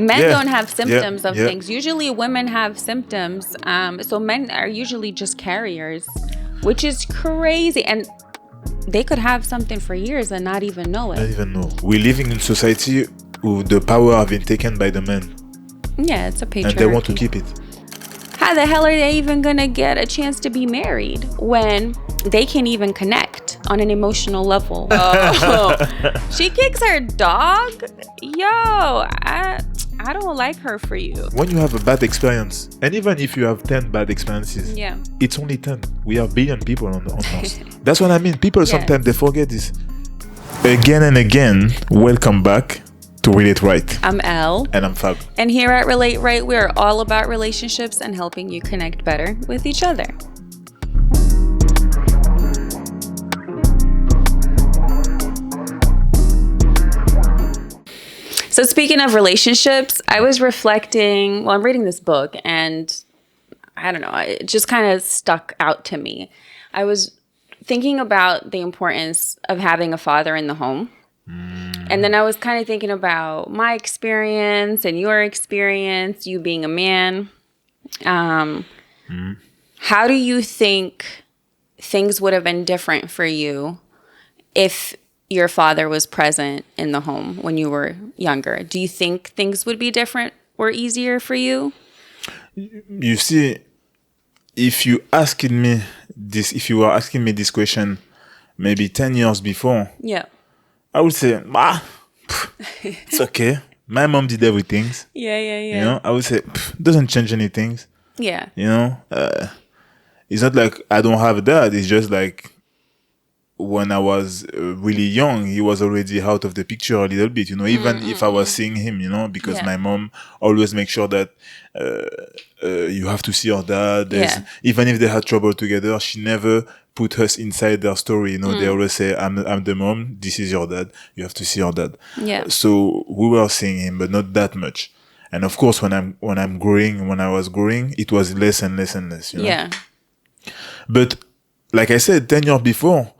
Men don't have symptoms of things. Usually women have symptoms. So men are usually just carriers, which is crazy. And they could have something for years and not even know it. Not even know. We're living in society where the power have been taken by the men. Yeah, it's a patriarchy. And they want to keep it. How the hell are they even going to get a chance to be married when they can't even connect on an emotional level? Oh, she kicks her dog? Yo, I don't like her for you. When you have a bad experience, and even if you have 10 bad experiences, it's only 10. We are billion people on Earth. That's what I mean. People sometimes they forget this. Again and again, welcome back to Relate Right. I'm Elle. And I'm Fab. And here at Relate Right, we are all about relationships and helping you connect better with each other. So speaking of relationships, I was reflecting, I'm reading this book and I don't know, it just kind of stuck out to me. I was thinking about the importance of having a father in the home. And then I was kind of thinking about my experience and your experience, you being a man. How do you think things would have been different for you if your father was present in the home when you were younger? Do you think things would be different or easier for you? You see, if you were asking me this question maybe 10 years before, I would say, it's okay. My mom did everything. Yeah. You know, I would say, doesn't change anything. Yeah. You know, it's not like I don't have a dad. It's just like when I was really young, he was already out of the picture a little bit, you know, even if I was seeing him, you know, because my mom always makes sure that you have to see your dad. Even if they had trouble together, she never put us inside their story, you know. They always say, I'm the mom, this is your dad, you have to see your dad. So we were seeing him, but not that much. And of course, when I was growing, it was less and less and less, you know. But like I said, 10 years before,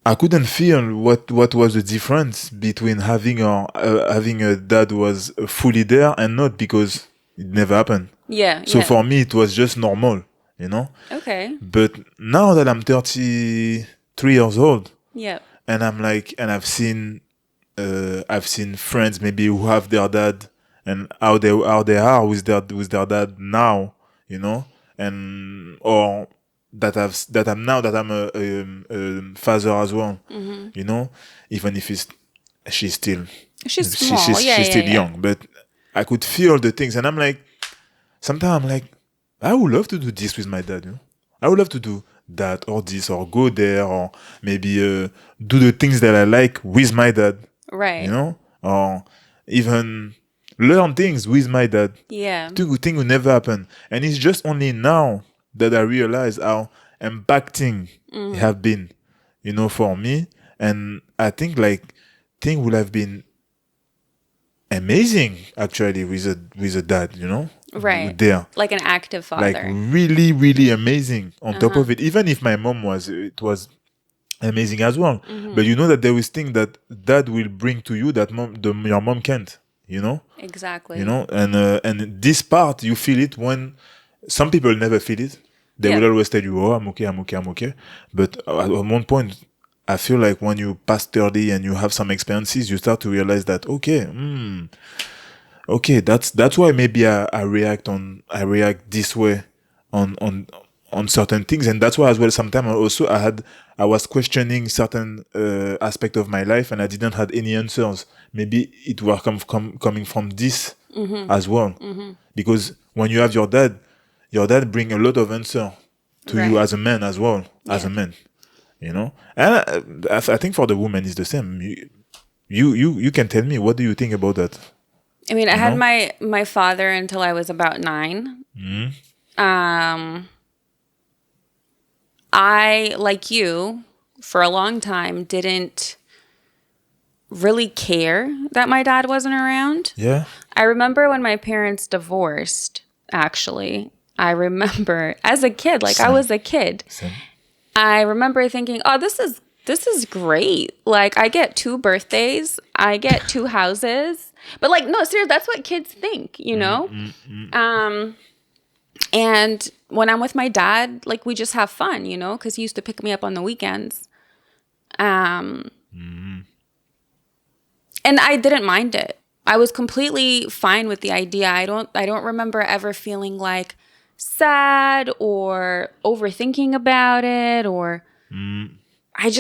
I couldn't feel what was the difference between having a dad who was fully there and not, because it never happened. So for me, it was just normal, you know. Okay. But now that I'm 33 years old, and I'm like, and I've seen friends maybe who have their dad and how they are with their dad now, you know, and or that I'm a father as well, you know, even if she's still small. She's still young, but I could feel the things, and I'm like, sometimes I'm like, I would love to do this with my dad, you know, I would love to do that or this, or go there, or maybe do the things that I like with my dad, right? You know, or even learn things with my dad. Things will never happen, and it's just only now that I realize how impacting it have been, you know, for me. And I think like things would have been amazing actually with a dad, you know, right there, like an active father, like really, really amazing. On top of it, even if my mom was amazing as well, but you know that there is things that dad will bring to you that your mom can't, you know. Exactly. You know, and this part you feel it when some people never feel it. They will always tell you, oh, I'm okay. But at one point, I feel like when you pass 30 and you have some experiences, you start to realize that, okay, that's why maybe I react this way on certain things. And that's why as well, sometimes also I was questioning certain aspect of my life, and I didn't have any answers. Maybe it was coming from this as well. Because when you have your dad bring a lot of answer to you as a man as well, as a man, you know. And I think for the woman it's the same. You can tell me, what do you think about that? I mean, I had my father until I was about 9. I, like you, for a long time didn't really care that my dad wasn't around. I remember when my parents divorced, actually. I remember as a kid, like I was a kid. I remember thinking, oh, this is great. Like I get 2 birthdays, I get 2 houses, But like, no, seriously, that's what kids think, you know? And when I'm with my dad, like we just have fun, you know, because he used to pick me up on the weekends. And I didn't mind it. I was completely fine with the idea. I don't remember ever feeling like sad or overthinking about it, or I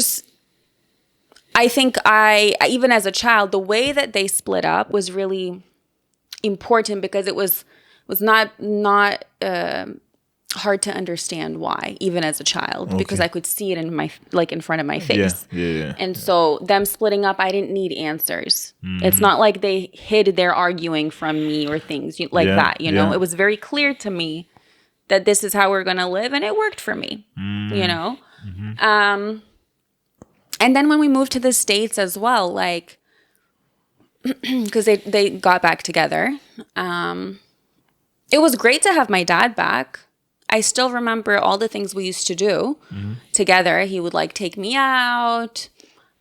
think even as a child, the way that they split up was really important because it was not hard to understand why, even as a child, because I could see it in front of my face. Yeah. And so them splitting up, I didn't need answers. It's not like they hid their arguing from me or things like that, you know? It was very clear to me that this is how we're going to live, and it worked for me, you know? And then when we moved to the States as well, like, because they got back together, it was great to have my dad back. I still remember all the things we used to do together. He would like take me out.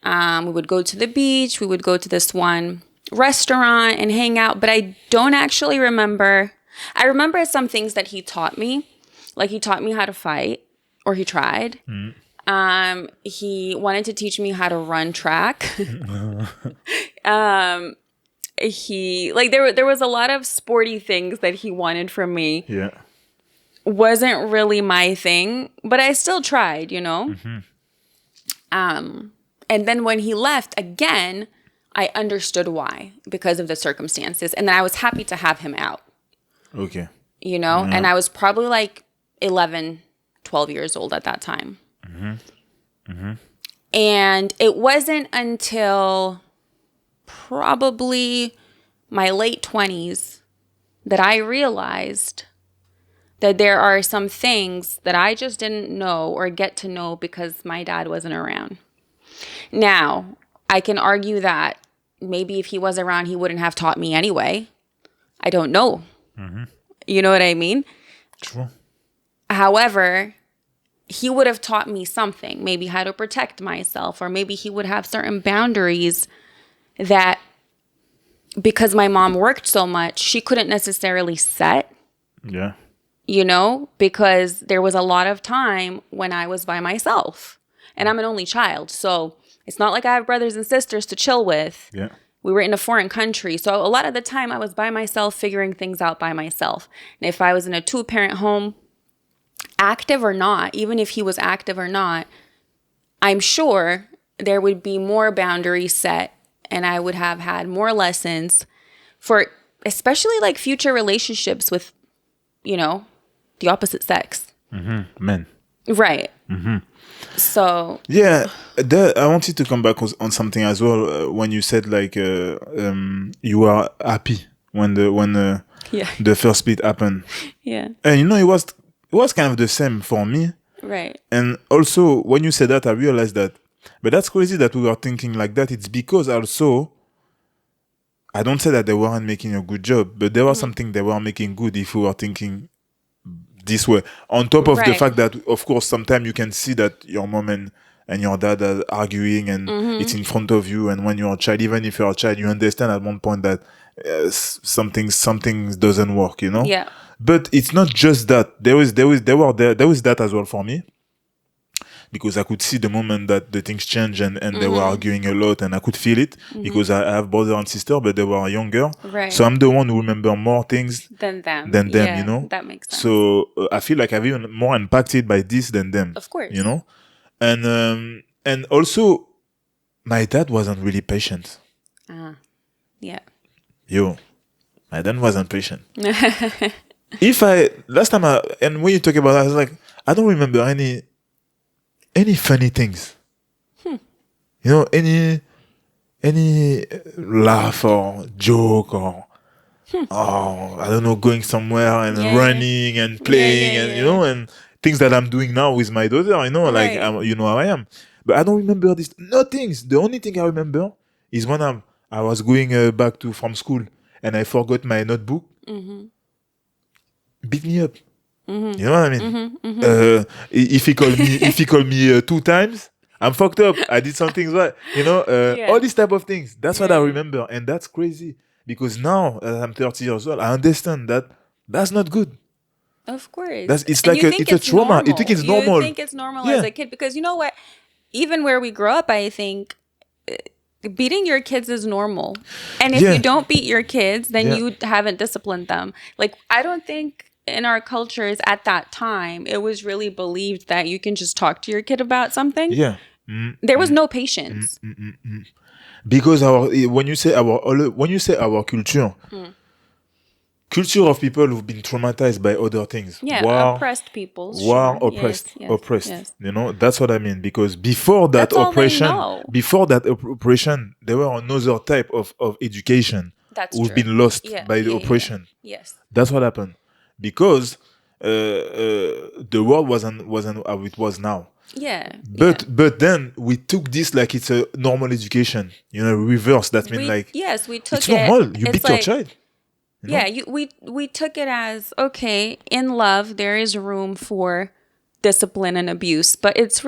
We would go to the beach. We would go to this one restaurant and hang out. But I don't actually remember. I remember some things that he taught me. Like he taught me how to fight, or he tried. He wanted to teach me how to run track. There was a lot of sporty things that he wanted from me. Yeah. Wasn't really my thing, but I still tried, you know? And then when he left again, I understood why, because of the circumstances. And then I was happy to have him out. Okay. You know? And I was probably like 11, 12 years old at that time. And it wasn't until probably my late 20s that I realized that there are some things that I just didn't know or get to know because my dad wasn't around. Now, I can argue that maybe if he was around, he wouldn't have taught me anyway. I don't know. You know what I mean? True. However, he would have taught me something, maybe how to protect myself, or maybe he would have certain boundaries that, because my mom worked so much, she couldn't necessarily set. Yeah. You know, because there was a lot of time when I was by myself, and I'm an only child. So it's not like I have brothers and sisters to chill with. Yeah. We were in a foreign country. So a lot of the time I was by myself, figuring things out by myself. And if I was in a 2-parent home, active or not, even if he was active or not, I'm sure there would be more boundaries set, and I would have had more lessons for especially like future relationships with, you know, the opposite sex. Men. Right. So. Yeah, I wanted to come back on something as well. When you said like you were happy when the first split happened. Yeah. And you know, it was kind of the same for me. Right. And also when you said that, I realized that. But that's crazy that we were thinking like that. It's because also, I don't say that they weren't making a good job, but there was something they were making good if we were thinking this way. On top of the fact that, of course, sometimes you can see that your mom and your dad are arguing, and it's in front of you. And when you're a child, even if you're a child, you understand at one point that something doesn't work, you know? Yeah. But it's not just that. There was that as well for me. Because I could see the moment that the things changed and they were arguing a lot, and I could feel it because I have brother and sister, but they were younger. Right. So I'm the one who remember more things than them, you know? That makes sense. So I feel like I'm even more impacted by this than them. Of course. You know? And also, my dad wasn't really patient. Yeah. Yo, my dad wasn't patient. Last time and when you talk about that, I was like, I don't remember any funny things, you know, any laugh or joke or I don't know, going somewhere and running and playing and you know, and things that I'm doing now with my daughter, you know, like you know how I am, but I don't remember this. No things. The only thing I remember is when I was going back from school and I forgot my notebook. Beat me up. You know what I mean? If he called me 2 times, I'm fucked up. I did something right. You know, all these type of things. That's what I remember, and that's crazy because now as I'm 30 years old, I understand that that's not good. Of course. It's And like you think it's a trauma. normal. You think it's You normal. think it's normal Yeah. as a kid because you know what? Even where we grow up, I think beating your kids is normal. And if Yeah. you don't beat your kids, then Yeah. you haven't disciplined them. Like, I don't think in our cultures at that time, it was really believed that you can just talk to your kid about something. Yeah. There was no patience. Because when you say our culture, culture of people who've been traumatized by other things, Yeah, war, oppressed people. war, Sure. oppressed, Yes, oppressed. yes. You know, that's what I mean. Because before that That's all they oppression, know. there were another type of education That's who've true. been lost Yeah, by the yeah, oppression. yeah. Yes. That's what happened. Because the world wasn't how it was now. Yeah. But then we took this like it's a normal education, reverse. That means like we took it's it. normal. You It's beat your like, child. Yeah, we took it as okay, in love there is room for discipline and abuse, but it's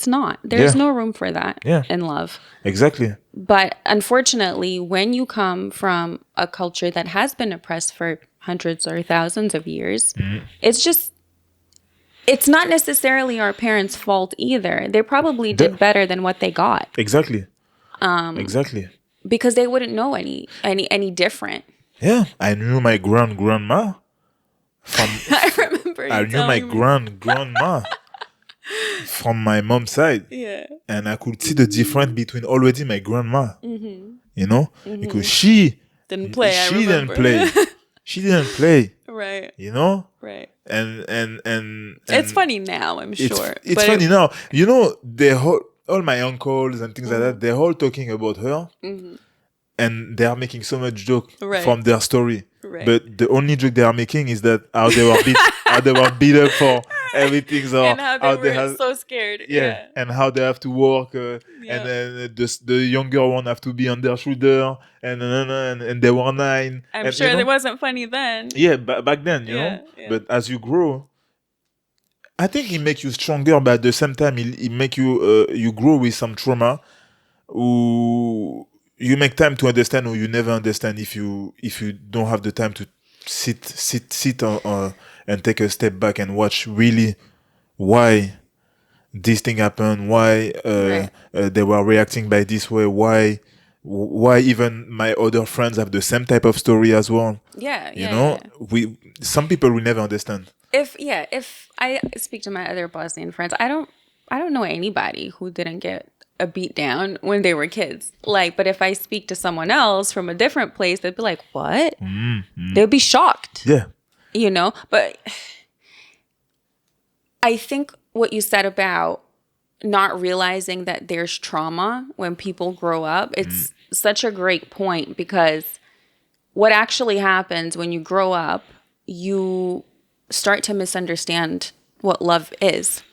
not. There's Yeah. no room for that Yeah. in love. Exactly. But unfortunately, when you come from a culture that has been oppressed for hundreds or thousands of years, it's not necessarily our parents' fault either. They probably did better than what they got Exactly. Exactly. because they wouldn't know any different. Yeah. I knew my grandma from. I remember you I knew my telling me. grandma from my mom's side. Yeah. And I could see the difference between already my grandma. Because Didn't play. I she didn't remember. play. She didn't play. Right. Right. And It's funny now, I'm sure. It's but funny now. All my uncles and things like that, they're all talking about her, and they are making so much joke Right. from their story. Right. But the only joke they are making is that how they were beat up for everything, or and how they were so scared. Yeah. and how they have to work, and then the younger one have to be on their shoulder, and they were 9. I'm and, sure it wasn't funny then. Yeah, back then, Yeah. But as you grow, I think it makes you stronger, but at the same time, it make you you grow with some trauma. Who you make time to understand, or you never understand if you don't have the time to sit and take a step back and watch really why this thing happened, why they were reacting by this way, why even my other friends have the same type of story as well. Yeah. Some people will never understand. If I speak to my other Bosnian friends, I don't know anybody who didn't get a beat down when they were kids. Like, but if I speak to someone else from a different place, they'd be like, "What?" They'd be shocked. Yeah. But I think what you said about not realizing that there's trauma when people grow up, it's such a great point, because what actually happens when you grow up, you start to misunderstand what love is.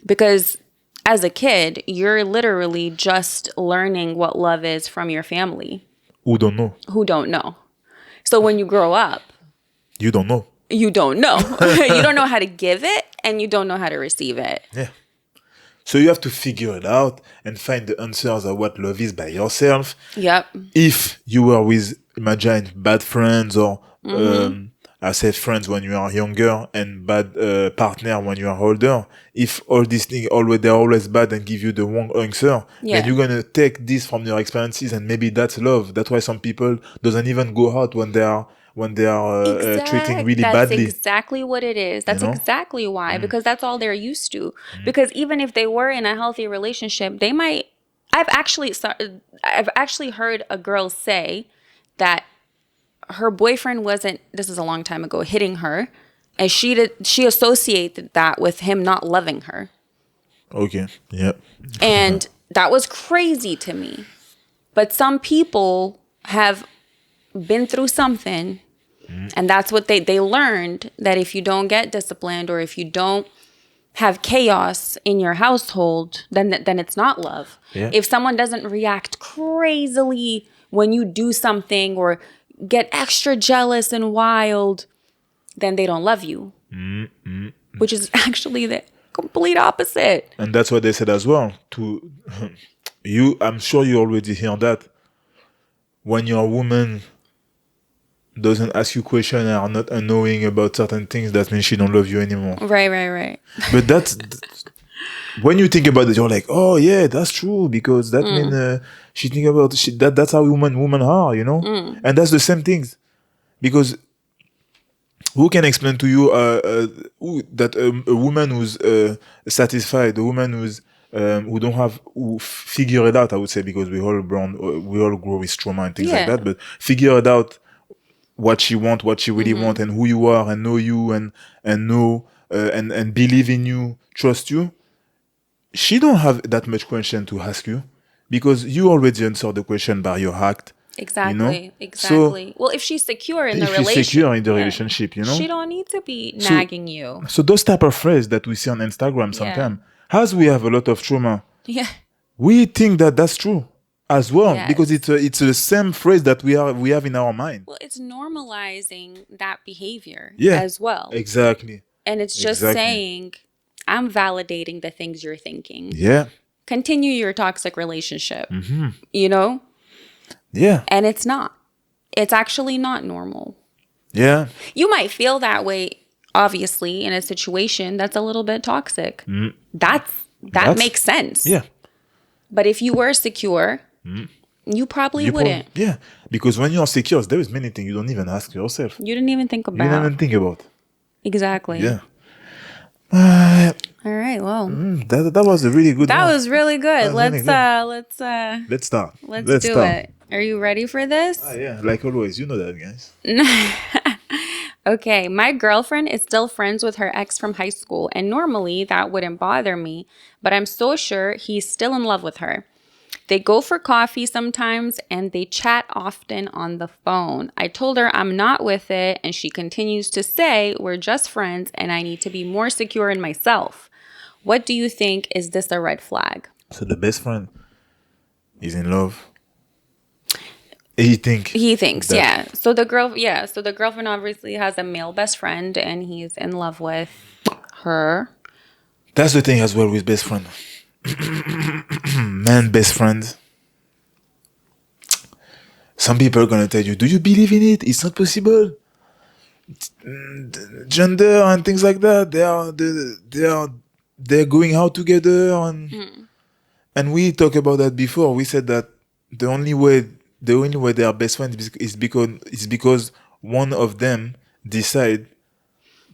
Because as a kid, you're literally just learning what love is from your family. Who don't know. So when you grow up, you don't know. You don't know. You don't know how to give it, and you don't know how to receive it. Yeah. So you have to figure it out and find the answers of what love is by yourself. Yep. If you were with, imagine, bad friends, or I said friends when you are younger, and bad partner when you are older. If all these things they're always bad and give you the wrong answer, then you're gonna take this from your experiences, and maybe that's love. That's why some people doesn't even go out when they are treating really badly. That's exactly what it is. That's exactly why, because that's all they're used to. Because even if they were in a healthy relationship, they might. I've actually heard a girl say that her boyfriend wasn't, this is a long time ago, hitting her, and she associated that with him not loving her. Okay. Yeah. And that was crazy to me. But some people have been through something, and that's what they learned, that if you don't get disciplined, or if you don't have chaos in your household, then it's not love. Yeah. If someone doesn't react crazily when you do something, or get extra jealous and wild, then they don't love you. Which is actually the complete opposite. And that's what they said as well. To you, I'm sure you already hear that. When you're a woman doesn't ask you questions and are not unknowing about certain things, that means she don't love you anymore. Right. But that's when you think about it, you're like, oh yeah, that's true, because that means she think about that's how women are, you know. And that's the same things, because who can explain to you that a woman who's satisfied, a woman who's who don't have who figure it out, I would say, because we all grow with trauma and things like that, but figure it out what she want, what she really want, and who you are, and know you, and know and believe in you, trust you. She don't have that much question to ask you, because you already answered the question by your act. Exactly. So, well, if she's secure in the if she's secure in the relationship, she don't need to be nagging you. So those type of phrases that we see on Instagram sometimes, as we have a lot of trauma, we think that that's true as well, because it's the same phrase that we have in our mind. Well, it's normalizing that behavior as well. Exactly. And it's just saying, I'm validating the things you're thinking. Yeah. Continue your toxic relationship. You know? Yeah. And it's not. It's actually not normal. Yeah. You might feel that way, obviously, in a situation that's a little bit toxic. That makes sense. Yeah. But if you were secure, you probably wouldn't. Yeah. Because when you're secure, there is many things you don't even ask yourself. You didn't even think about. You didn't even think about. Exactly. Yeah. All right. Well, that was a really good one. That was really good. Let's start. Let's do it. Are you ready for this? Yeah, like always. You know that, guys. Okay. My girlfriend is still friends with her ex from high school, and normally that wouldn't bother me, but I'm so sure he's still in love with her. They go for coffee sometimes, and they chat often on the phone. I told her I'm not with it, and she continues to say we're just friends and I need to be more secure in myself. What do you think? Is this a red flag? So the best friend is in love. He thinks, yeah. So the girlfriend obviously has a male best friend, and he's in love with her. That's the thing as well with best friend. Man, best friend. Some people are gonna tell you, "Do you believe in it? It's not possible." Gender and things like that. They're going out together, and we talked about that before. We said that the only way they are best friends is because one of them decide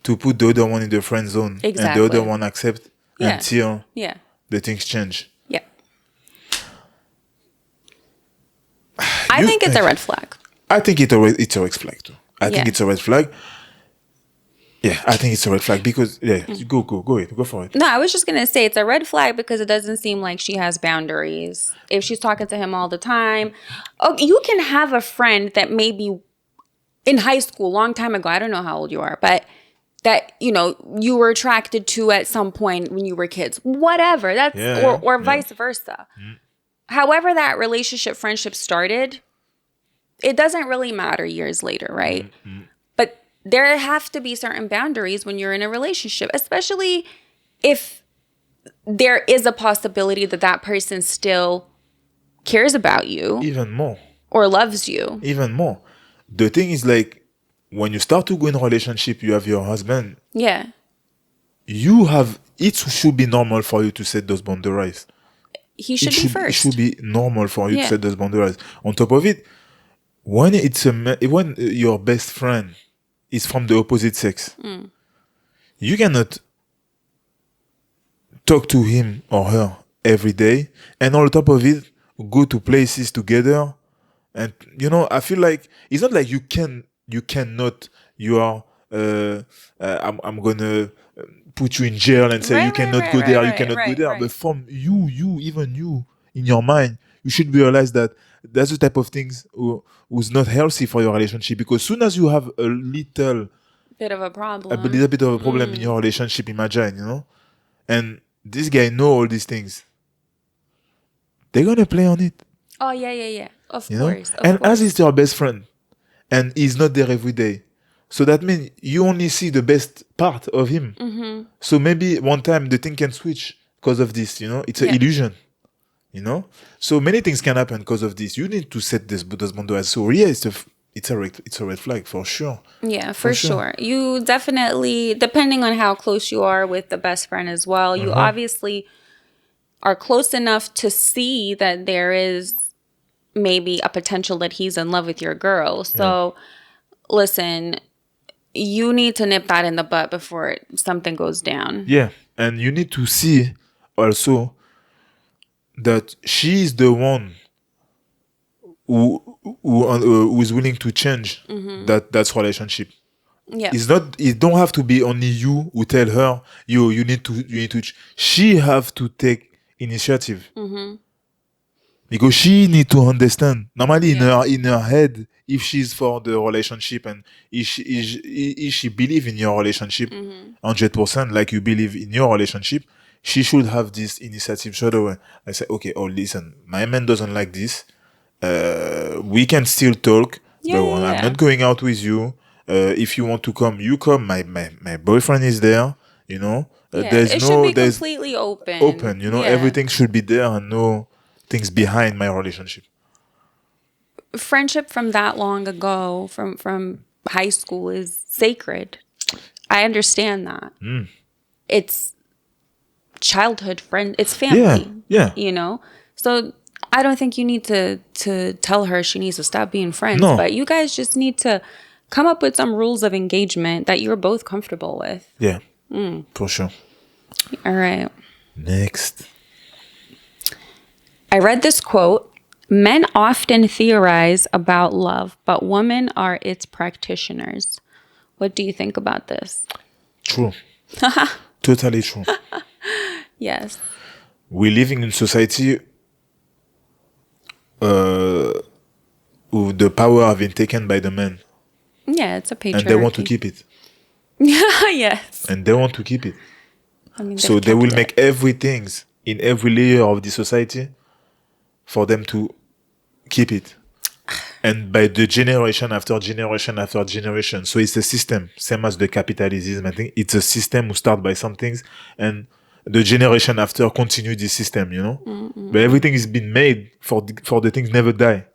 to put the other one in the friend zone, and the other one accept until the things change. Yeah. I think it's a red flag. I think it's a red flag too. I think it's a red flag. Yeah, I think it's a red flag because go ahead, go for it. No, I was just gonna say it's a red flag because it doesn't seem like she has boundaries. If she's talking to him all the time, you can have a friend that maybe in high school, long time ago. I don't know how old you are, but that you were attracted to at some point when you were kids. Whatever. That's or vice versa. However, that relationship, friendship started, it doesn't really matter years later, right? But there have to be certain boundaries when you're in a relationship, especially if there is a possibility that person still cares about you. Even more. Or loves you. Even more. The thing is, like, when you start to go in a relationship, you have your husband. Yeah. It should be normal for you to set those boundaries. He should be first. It should be normal for you to set those boundaries. On top of it, when your best friend is from the opposite sex, you cannot talk to him or her every day, and on top of it, go to places together. And I feel like it's not like I'm gonna put you in jail and say you cannot go there, you cannot go there. But from even you, in your mind, you should realize that that's the type of things who's not healthy for your relationship. Because soon as you have a little bit of a problem, in your relationship, imagine, and this guy know all these things, they're gonna play on it. Oh yeah. Of course. As he's your best friend, and he's not there every day, so that means you only see the best part of him. So maybe one time the thing can switch because of this. It's an illusion. So many things can happen because of this. You need to set those boundaries. So it's it's a red flag for sure. Yeah, for sure. You definitely, depending on how close you are with the best friend as well, you obviously are close enough to see that there is maybe a potential that he's in love with your girl. So listen, you need to nip that in the butt before something goes down. Yeah, and you need to see also that she is the one who is willing to change that relationship. Yeah. It's not. It don't have to be only you who tell her you need to. She have to take initiative because she need to understand. Normally in her head, if she's for the relationship and if she believe in your relationship 100%, like you believe in your relationship, she should have this initiative straight away. I say, okay, oh listen, my man doesn't like this. We can still talk, but I'm not going out with you. If you want to come, you come. My boyfriend is there. You know, there's it no should be there's completely open. open. You know, everything should be there and no things behind my relationship. Friendship from that long ago, from high school, is sacred. I understand that. It's childhood friend. It's family. Yeah. You know, so I don't think you need to tell her she needs to stop being friends. No. But you guys just need to come up with some rules of engagement that you're both comfortable with. Yeah, for sure. All right. Next. I read this quote. Men often theorize about love, but women are its practitioners. What do you think about this? True. Totally true. Yes. We're living in society with the power have been taken by the men. Yeah, it's a patriarchy. And they want to keep it. Yes. And they want to keep it. I mean, So they will make everything in every layer of the society for them to keep it. And by the generation after generation after generation. So it's a system, same as the capitalism. I think it's a system who start by some things and the generation after continue this system, you know? But everything is being made for the things never die.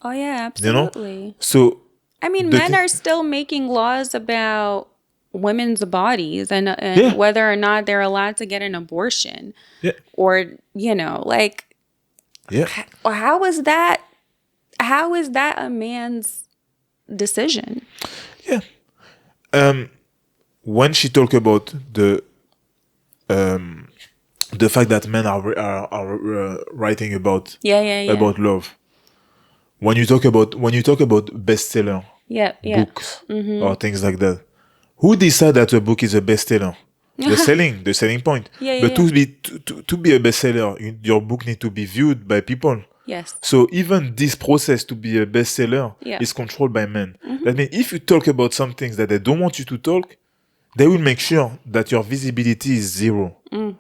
Oh, yeah, You know? absolutely. So I mean, men are still making laws about women's bodies and whether or not they're allowed to get an abortion. Yeah. Or, you know, like, how is that a man's decision? Yeah. When she talk about the fact that men are writing about about love. When you talk about bestseller books or things like that, who decide that a book is a bestseller? The selling point. But to be a bestseller, your book need to be viewed by people. Yes. So even this process to be a bestseller is controlled by men. That means if you talk about some things that they don't want you to talk, they will make sure that your visibility is zero.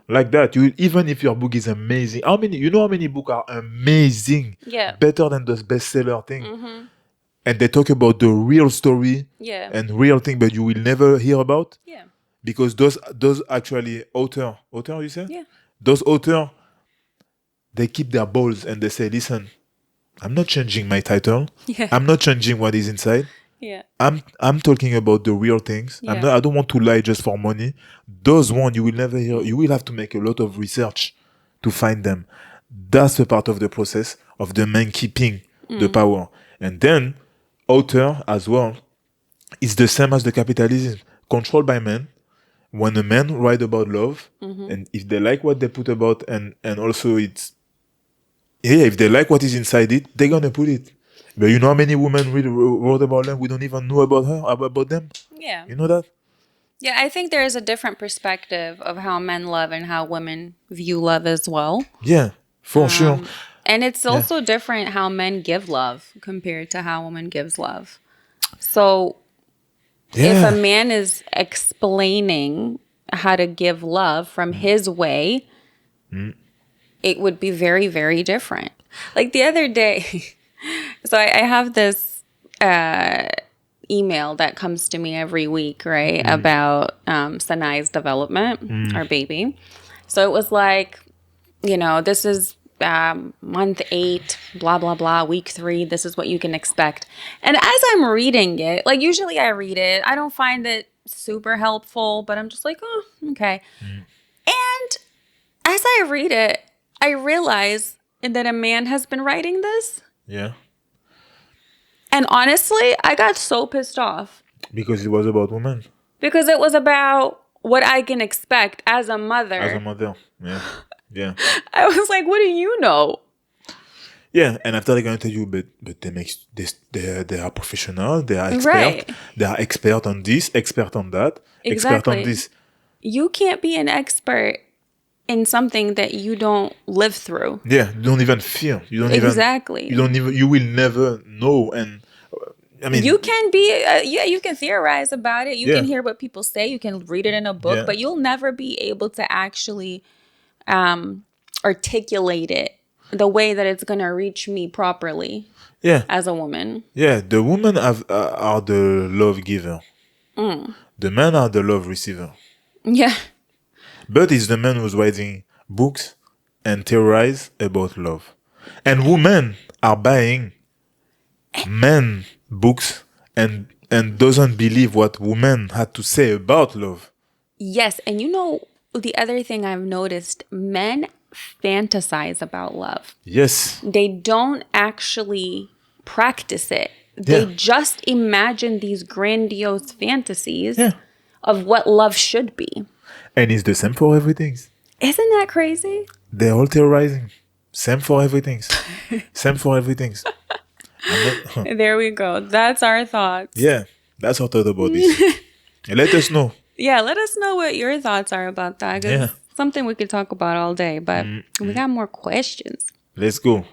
Like that. Even if your book is amazing. How many books are amazing? Yeah. Better than those bestseller thing. And they talk about the real story and real thing, but you will never hear about. Yeah. Because those actually author you say? Yeah. Those author, they keep their balls and they say, listen, I'm not changing my title. Yeah. I'm not changing what is inside. Yeah. I'm talking about the real things. Yeah. I don't want to lie just for money. Those one you will never hear. You will have to make a lot of research to find them. That's a part of the process of the man keeping the power. And then author as well is the same as the capitalism, controlled by men. When a man write about love, and if they like what they put about, and also if they like what is inside it, they're gonna put it. But you know how many women wrote about them? We don't even know about them. Yeah. You know that? Yeah, I think there is a different perspective of how men love and how women view love as well. Yeah, for sure. And it's also different how men give love compared to how women gives love. So if a man is explaining how to give love from his way, it would be very, very different. Like the other day, so I have this email that comes to me every week, right, about Sanai's development, our baby. So it was like, you know, this is month 8, blah, blah, blah, week 3, this is what you can expect. And as I'm reading it, like usually I read it, I don't find it super helpful, but I'm just like, oh, okay. And as I read it, I realize that a man has been writing this. Yeah. And honestly, I got so pissed off. Because it was about women. Because it was about what I can expect as a mother. As a mother. Yeah. Yeah. I was like, what do you know? Yeah, and after they're gonna tell you, but they are professional, they are expert, Right. they are expert on this, expert on that, expert on Exactly. this. You can't be an expert in something that you don't live through. Yeah, you don't even feel. You don't Exactly. even. You will never know. And I mean, You can be, you can theorize about it. You Yeah. can hear what people say. You can read it in a book, Yeah. but you'll never be able to actually articulate it the way that it's going to reach me properly yeah, as a woman. yeah. The women are the love giver. The men are the love receiver. Yeah. But it's the man who's writing books and theorize about love. And women are buying men books and doesn't believe what women had to say about love. Yes. And you know, the other thing I've noticed, men fantasize about love. Yes. They don't actually practice it. They Yeah. just imagine these grandiose fantasies Yeah. of what love should be. And it's the same for everything. Isn't that crazy? They're all theorizing. Same for everything. Same for everything. There we go. That's our thoughts. Yeah. That's our thought about this. And let us know. Yeah, let us know what your thoughts are about that. 'Cause Yeah. it's something we could talk about all day, but we got more questions. Let's go.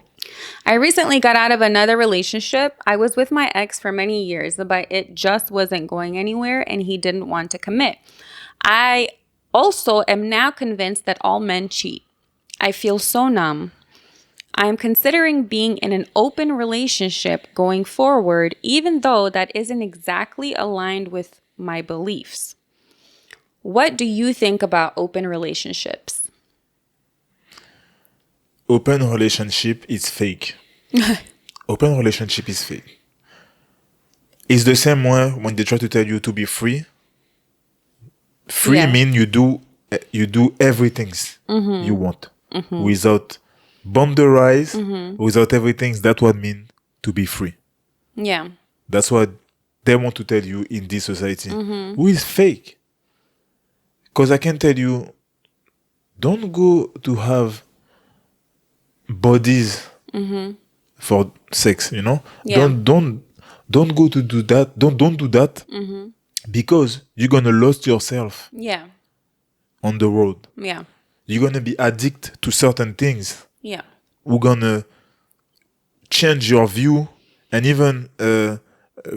I recently got out of another relationship. I was with my ex for many years, but it just wasn't going anywhere and he didn't want to commit. I also am now convinced that all men cheat. I feel so numb. I am considering being in an open relationship going forward, even though that isn't exactly aligned with my beliefs. What do you think about open relationships? Open relationship is fake. Open relationship is fake. It's the same way when they try to tell you to be free. Free Yeah. mean you do everything you want without boundaries, without everything. That's what mean to be free. Yeah. That's what they want to tell you in this society. Who is fake? Because I can tell you, don't go to have bodies for sex. You know, Yeah. don't go to do that. Don't do that because you're gonna lose yourself Yeah. on the road. Yeah. You're gonna be addicted to certain things. Yeah. We're gonna change your view and even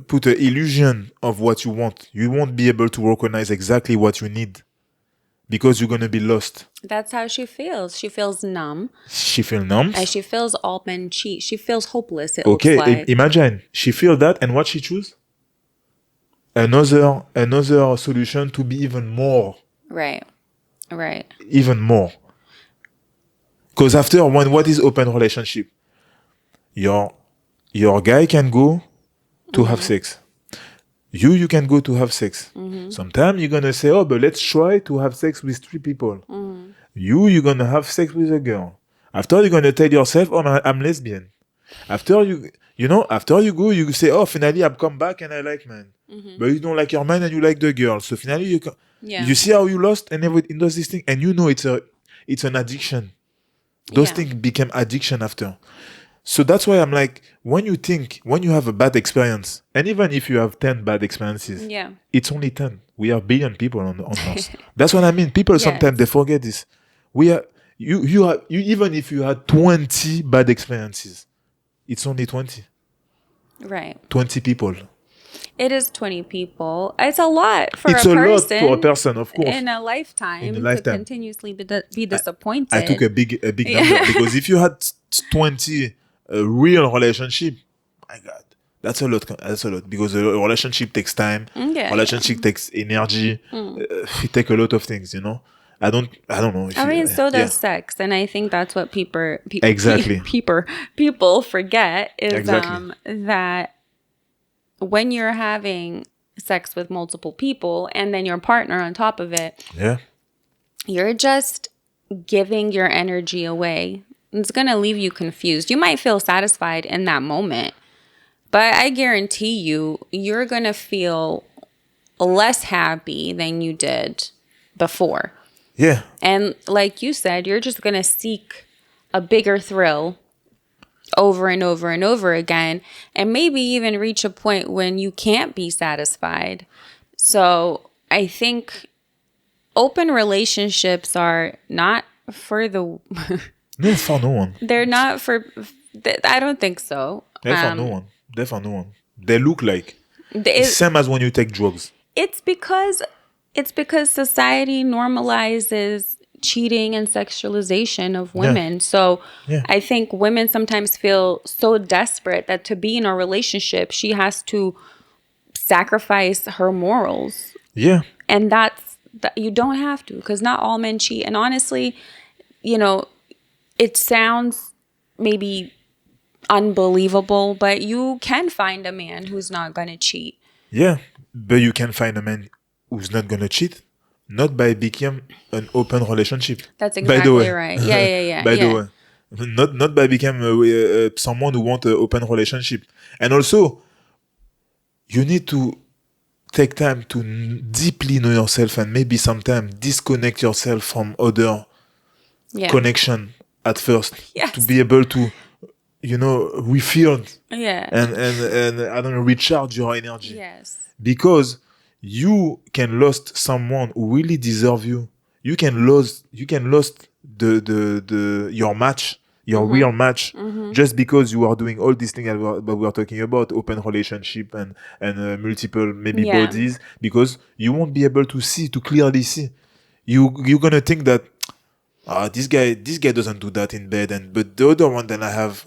put an illusion of what you want. You won't be able to recognize exactly what you need because you're gonna be lost. That's how she feels. She feels numb. She feel numb. And she feels all men cheat. She feels hopeless, it Okay, looks like. imagine she feel that, and what she choose? Another solution to be even more. Right. Right. Even more. Because after what is open relationship? Your guy can go to have sex. You can go to have sex. Sometimes you're gonna say, oh, but let's try to have sex with 3 people. You're gonna have sex with a girl. After you're gonna tell yourself, oh, I'm lesbian. After after you go, you say, oh, finally I've come back and I like men. But you don't like your man and you like the girl. So finally Yeah. you see how you lost and everything does this thing, and you know it's an addiction. Those Yeah. things became addiction after. So that's why I'm like, when you have a bad experience, and even if you have 10 bad experiences, Yeah. it's only 10. We are billion people on Earth. That's what I mean. People Yes. sometimes they forget this. We are you even if you had 20 bad experiences, it's only 20. Right. 20 people. It is 20 people. It's a lot for It's a a lot person. for a person, of course. In a lifetime. In a To lifetime. continuously be disappointed. I took a big Yeah. number because if you had 20 real relationship, my God, that's a lot. That's a lot because a relationship takes time. Yeah. Relationship takes energy. It takes a lot of things, you know. I don't know if I mean, so yeah, does sex, and I think that's what exactly, people forget is exactly. that when you're having sex with multiple people and then your partner on top of it, Yeah, you're just giving your energy away. It's going to leave you confused. You might feel satisfied in that moment, but I guarantee you, you're going to feel less happy than you did before. yeah, And like you said, you're just going to seek a bigger thrill over and over and over again, and maybe even reach a point when you can't be satisfied. So I think open relationships are not for the no, for no one. they're not for I don't think so. They're for no one. They're for no one. They look like it's It, same as when you take drugs. it's because society normalizes cheating and sexualization of Yeah, women. So yeah, I think women sometimes feel so desperate that to be in a relationship, she has to sacrifice her morals. yeah, And that you don't have to, because not all men cheat. And honestly, you know, it sounds maybe unbelievable, but you can find a man who's not going to cheat. yeah. But you can find a man who's not gonna cheat, not by become an open relationship. That's By the exactly way, right. Yeah, yeah, yeah, by the yeah. way, not by become someone who want an open relationship. And also, you need to take time to deeply know yourself and maybe sometimes disconnect yourself from other Yeah. connection at first to Yes. be able to refill Yeah. and I don't know, recharge your energy, Yes. because you can lost someone who really deserve you. You can lost the your match, your real match, just because you are doing all these things that we are talking about, open relationship and multiple maybe Yeah. bodies, because you won't be able to clearly see. You're gonna think that this guy doesn't do that in bed, but the other one that I have,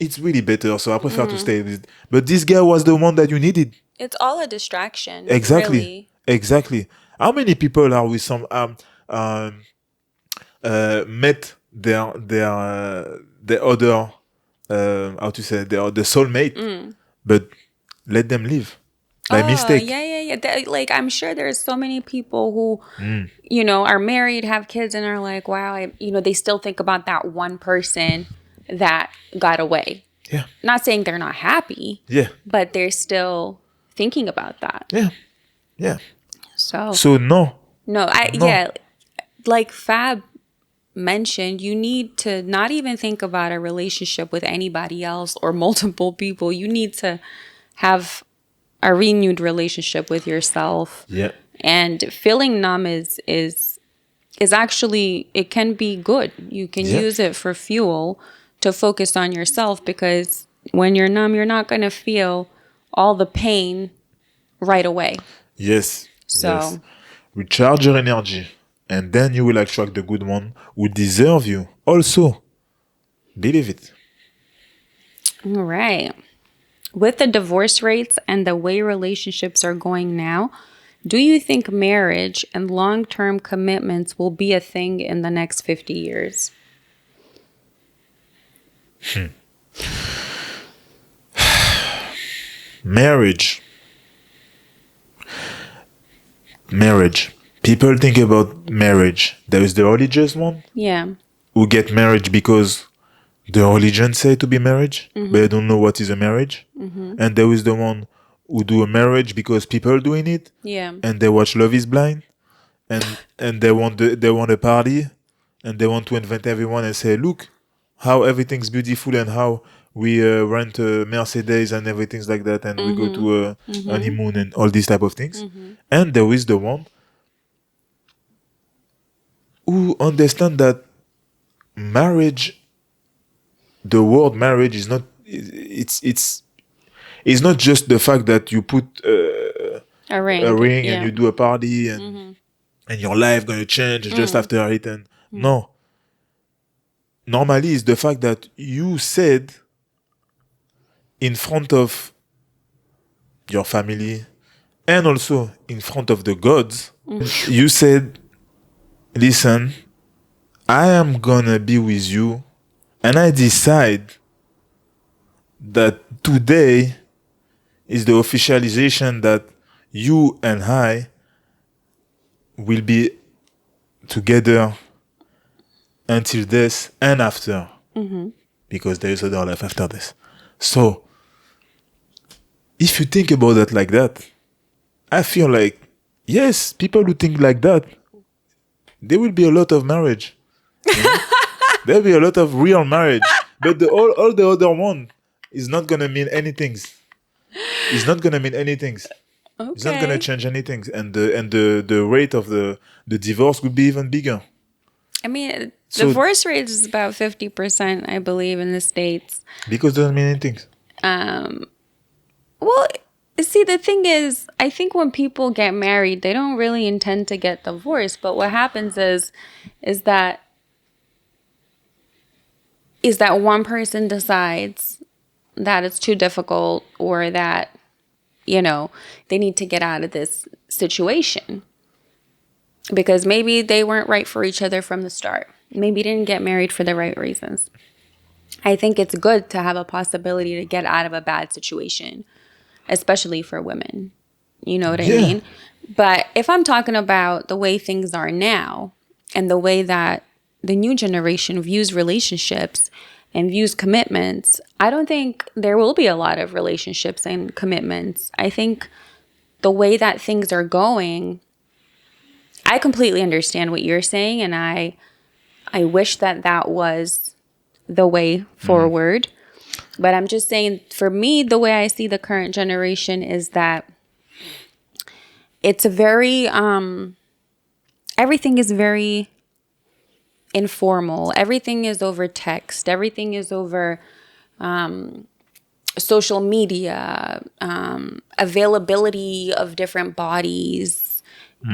it's really better, so I prefer to stay with. But this guy was the one that you needed. It's all a distraction, Exactly, really. exactly. How many people are with some um met their other how to say their the soulmate, but let them live by Oh, mistake. yeah, yeah, yeah. Like, I'm sure there's so many people who, Mm. are married, have kids, and are like, wow, they still think about that one person that got away. Yeah, Not saying they're not happy, yeah, but they're still thinking about that. yeah, yeah. So, So no, no, no. like Fab mentioned, you need to not even think about a relationship with anybody else or multiple people. You need to have a renewed relationship with yourself. Yeah, And feeling numb is actually, it can be good. You can yeah. use it for fuel to focus on yourself, because when you're numb, you're not going to feel all the pain right away. Yes, yes. So, Recharge your energy, and then you will attract the good one who deserve you. Also, believe it. all right. With the divorce rates and the way relationships are going now, do you think marriage and long-term commitments will be a thing in the next 50 years? Marriage. Marriage. People think about marriage. There is the religious one Yeah. who get married because the religion say to be marriage, but they don't know what is a marriage. And there is the one who do a marriage because people doing it, Yeah. and they watch Love Is Blind, and they want a party, and they want to invent everyone and say, look how everything's beautiful and how we rent a Mercedes and everything's like that, and we go to a honeymoon and all these type of things. And there is the one who understand that marriage, the word marriage is not, it's not just the fact that you put A ring. a ring and Yeah. you do a party and your life gonna change just after it. And no, normally it's the fact that you said in front of your family and also in front of the gods, you said listen, I am gonna be with you, and I decide that today is the officialization that you and I will be together until this and after, because there is other life after this. So, if you think about it like that, I feel like, yes, people who think like that, there will be a lot of marriage. You know? There will be a lot of real marriage. But all the other one is not going to mean anything. It's not going to mean anything. It's not going to Okay. change anything. And the rate of the divorce would be even bigger. I mean, So- divorce rate is about 50%, I believe, in the States. Because it doesn't mean anything. Well, see, the thing is, I think when people get married, they don't really intend to get divorced. But what happens is that one person decides that it's too difficult, or that, they need to get out of this situation because maybe they weren't right for each other from the start. Maybe didn't get married for the right reasons. I think it's good to have a possibility to get out of a bad situation, especially for women. You know what I Yeah. mean? But if I'm talking about the way things are now and the way that the new generation views relationships and views commitments, I don't think there will be a lot of relationships and commitments. I think the way that things are going, I completely understand what you're saying, and I wish that was the way forward. But I'm just saying, for me, the way I see the current generation is that it's a very, everything is very informal. Everything is over text. Everything is over social media. Availability of different bodies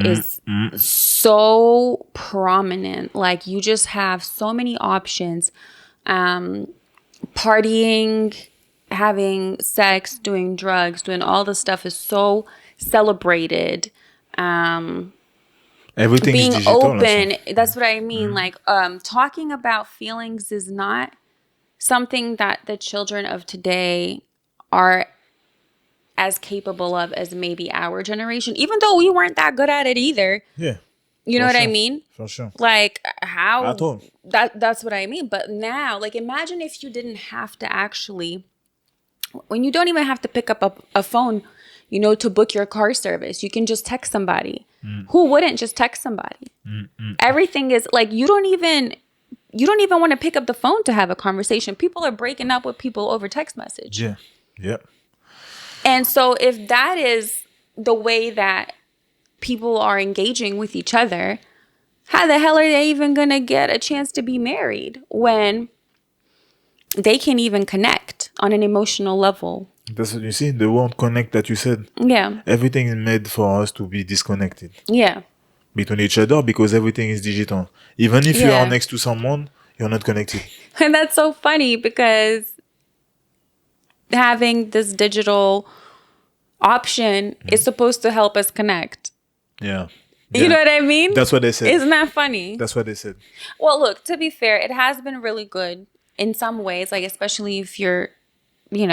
is so prominent. Like, you just have so many options. Partying, having sex, doing drugs, doing all this stuff is so celebrated. Everything Being is digital. open, Also. that's what I mean. Like, talking about feelings is not something that the children of today are as capable of as maybe our generation, even though we weren't that good at it either. Yeah. You know For what I sure. mean? For sure. Like, how At all. that's what I mean. But now, like, imagine if you didn't have to actually, when you don't even have to pick up a phone, to book your car service, you can just text somebody. Who wouldn't just text somebody? Everything is like, you don't even want to pick up the phone to have a conversation. People are breaking up with people over text message. Yeah. Yeah. And so if that is the way that people are engaging with each other, how the hell are they even going to get a chance to be married when they can't even connect on an emotional level? That's what you see, the word connect that you said. Yeah. Everything is made for us to be disconnected Yeah. between each other because everything is digital. Even if you Yeah. are next to someone, you're not connected. And that's so funny because having this digital option is supposed to help us connect. Yeah. You know what I mean? That's what they said. Isn't that funny? That's what they said. Well, look, to be fair, it has been really good in some ways, like, especially if your,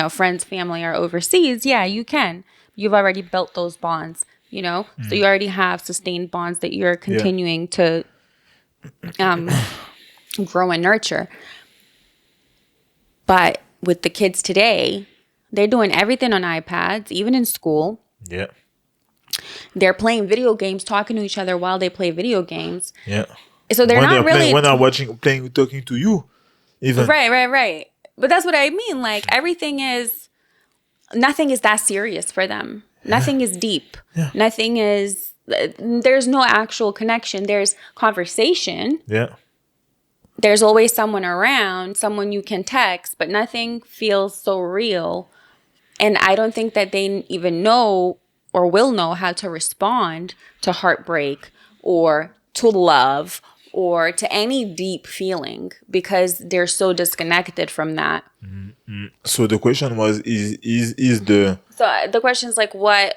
friends, family are overseas. Yeah, you can. You've already built those bonds, so you already have sustained bonds that you're continuing to grow and nurture. But with the kids today, they're doing everything on iPads, even in school. Yeah. They're playing video games, talking to each other while they play video games. Yeah. So they're not really... when they're watching, playing, talking to you, even. Right. But that's what I mean. Like, nothing is that serious for them. Yeah. Nothing is deep. Yeah. Nothing is... There's no actual connection. There's conversation. Yeah. There's always someone around, someone you can text, but nothing feels so real. And I don't think that they even know or will know how to respond to heartbreak or to love or to any deep feeling because they're so disconnected from that. Mm-hmm. So the question was, is the... So the question is like, what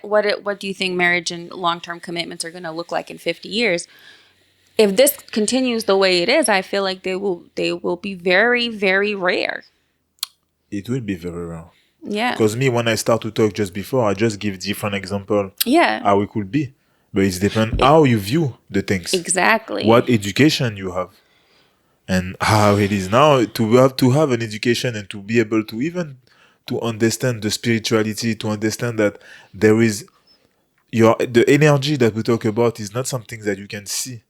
do you think marriage and long-term commitments are going to look like in 50 years? if this continues the way it is, I feel like they will be very, very rare. It will be very rare. Yeah. Because me, when I start to talk just before, I just give different example how it could be. But it depends how you view the things. Exactly. What education you have. And how it is now to have an education and to be able to even to understand the spirituality, to understand that there is the energy that we talk about is not something that you can see.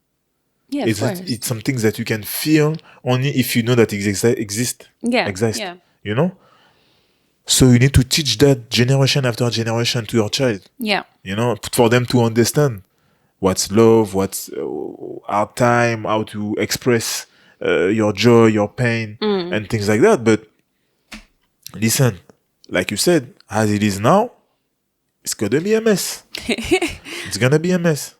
Yeah, It's something that you can feel only if you know that it exists. Yeah. Exist. Yeah. You know? So you need to teach that generation after generation to your child. Yeah. You know, for them to understand what's love, what's our time, how to express your joy, your pain, and things like that. But listen, like you said, as it is now, it's gonna be a mess. It's gonna be a mess.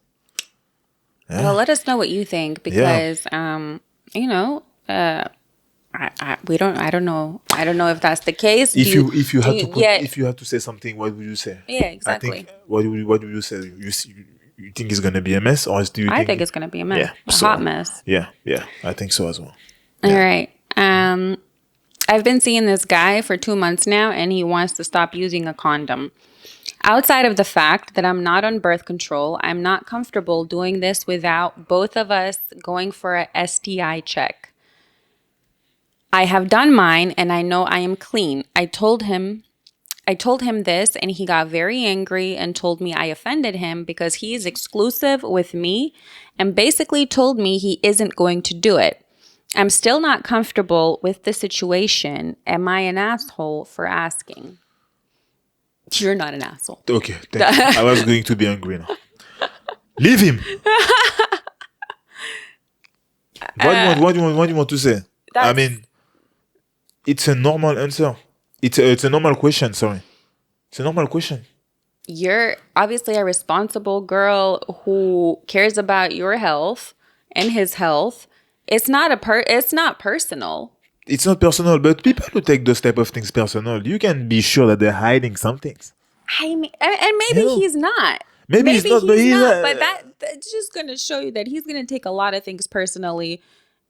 Yeah. Well, let us know what you think because, you know, I don't know if that's the case. If you had to say something, what would you say? Yeah, exactly. I think what would you say? You think it's gonna be a mess, or do you think? I think it's gonna be a mess. Yeah, a hot mess. Yeah, I think so as well. All right. I've been seeing this guy for 2 months now, and he wants to stop using a condom. Outside of the fact that I'm not on birth control, I'm not comfortable doing this without both of us going for a STI check. I have done mine and I know I am clean. I told him this and he got very angry and told me I offended him because he is exclusive with me and basically told me he isn't going to do it. I'm still not comfortable with the situation. Am I an asshole for asking? You're not an asshole. Okay, thank you. I was going to be angry now. Leave him. What do you want to say? I mean, it's a normal answer. It's a normal question. Sorry, it's a normal question. You're obviously a responsible girl who cares about your health and his health. It's not it's not personal. It's not personal, but people who take those type of things personal, you can be sure that they're hiding some things. I mean, and maybe he's not. Maybe he's not, but he's not. But that's just going to show you that he's going to take a lot of things personally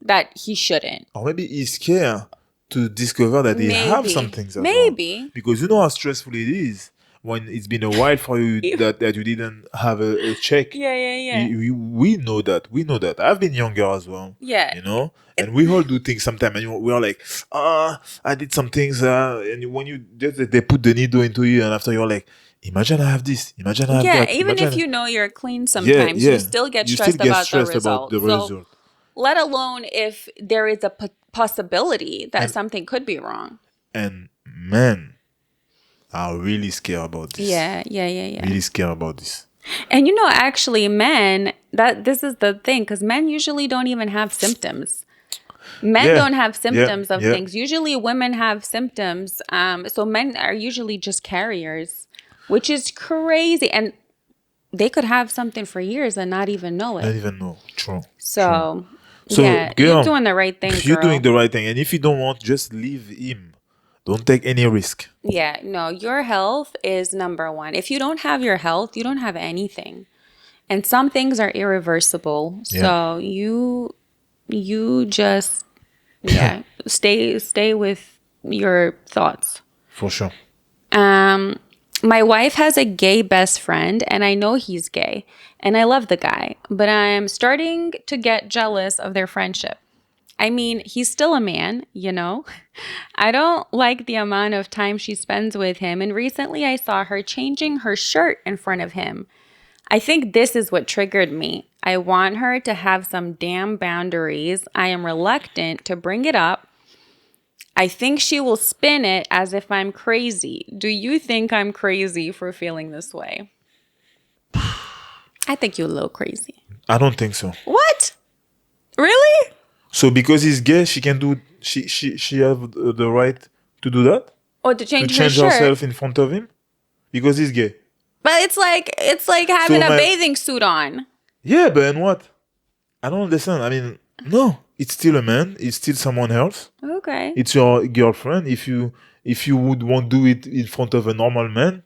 that he shouldn't. Or maybe he's scared to discover that he have some things as maybe. well. Because you know how stressful it is when it's been a while for you that you didn't have a check. Yeah. We know that. We know that. I've been younger as well. Yeah. You know? And we all do things sometimes. And we are like, I did some things. And when you they put the needle into you, and after you're like, imagine I have this. Imagine I have that. Yeah, even if you know you're clean sometimes, you still get stressed about the result. So, let alone if there is a possibility that something could be wrong. And men are really scared about this. Yeah. Really scared about this. And you know, actually, men, this is the thing, because men usually don't even have symptoms. Men don't have symptoms of things. Usually women have symptoms. So men are usually just carriers, which is crazy. And they could have something for years and not even know it. Not even know. True. So girl, you're doing the right thing, You're doing the right thing. And if you don't want, just leave him. Don't take any risk. Yeah, no, your health is number one. If you don't have your health, you don't have anything. And some things are irreversible. So you just stay with your thoughts. For sure. My wife has a gay best friend and I know he's gay and I love the guy, but I'm starting to get jealous of their friendship. I mean, he's still a man, you know. I don't like the amount of time she spends with him, and recently I saw her changing her shirt in front of him. I think this is what triggered me. I want her to have some damn boundaries. I am reluctant to bring it up. I think she will spin it as if I'm crazy. Do you think I'm crazy for feeling this way? I think you're a little crazy. I don't think so. What? Really? So because he's gay, she can do. She have the right to do that. Or to change herself in front of him, because he's gay. But it's like having a bathing suit on. Yeah, but and what? I don't understand. I mean, no, it's still a man. It's still someone else. Okay. It's your girlfriend. If you would want to do it in front of a normal man,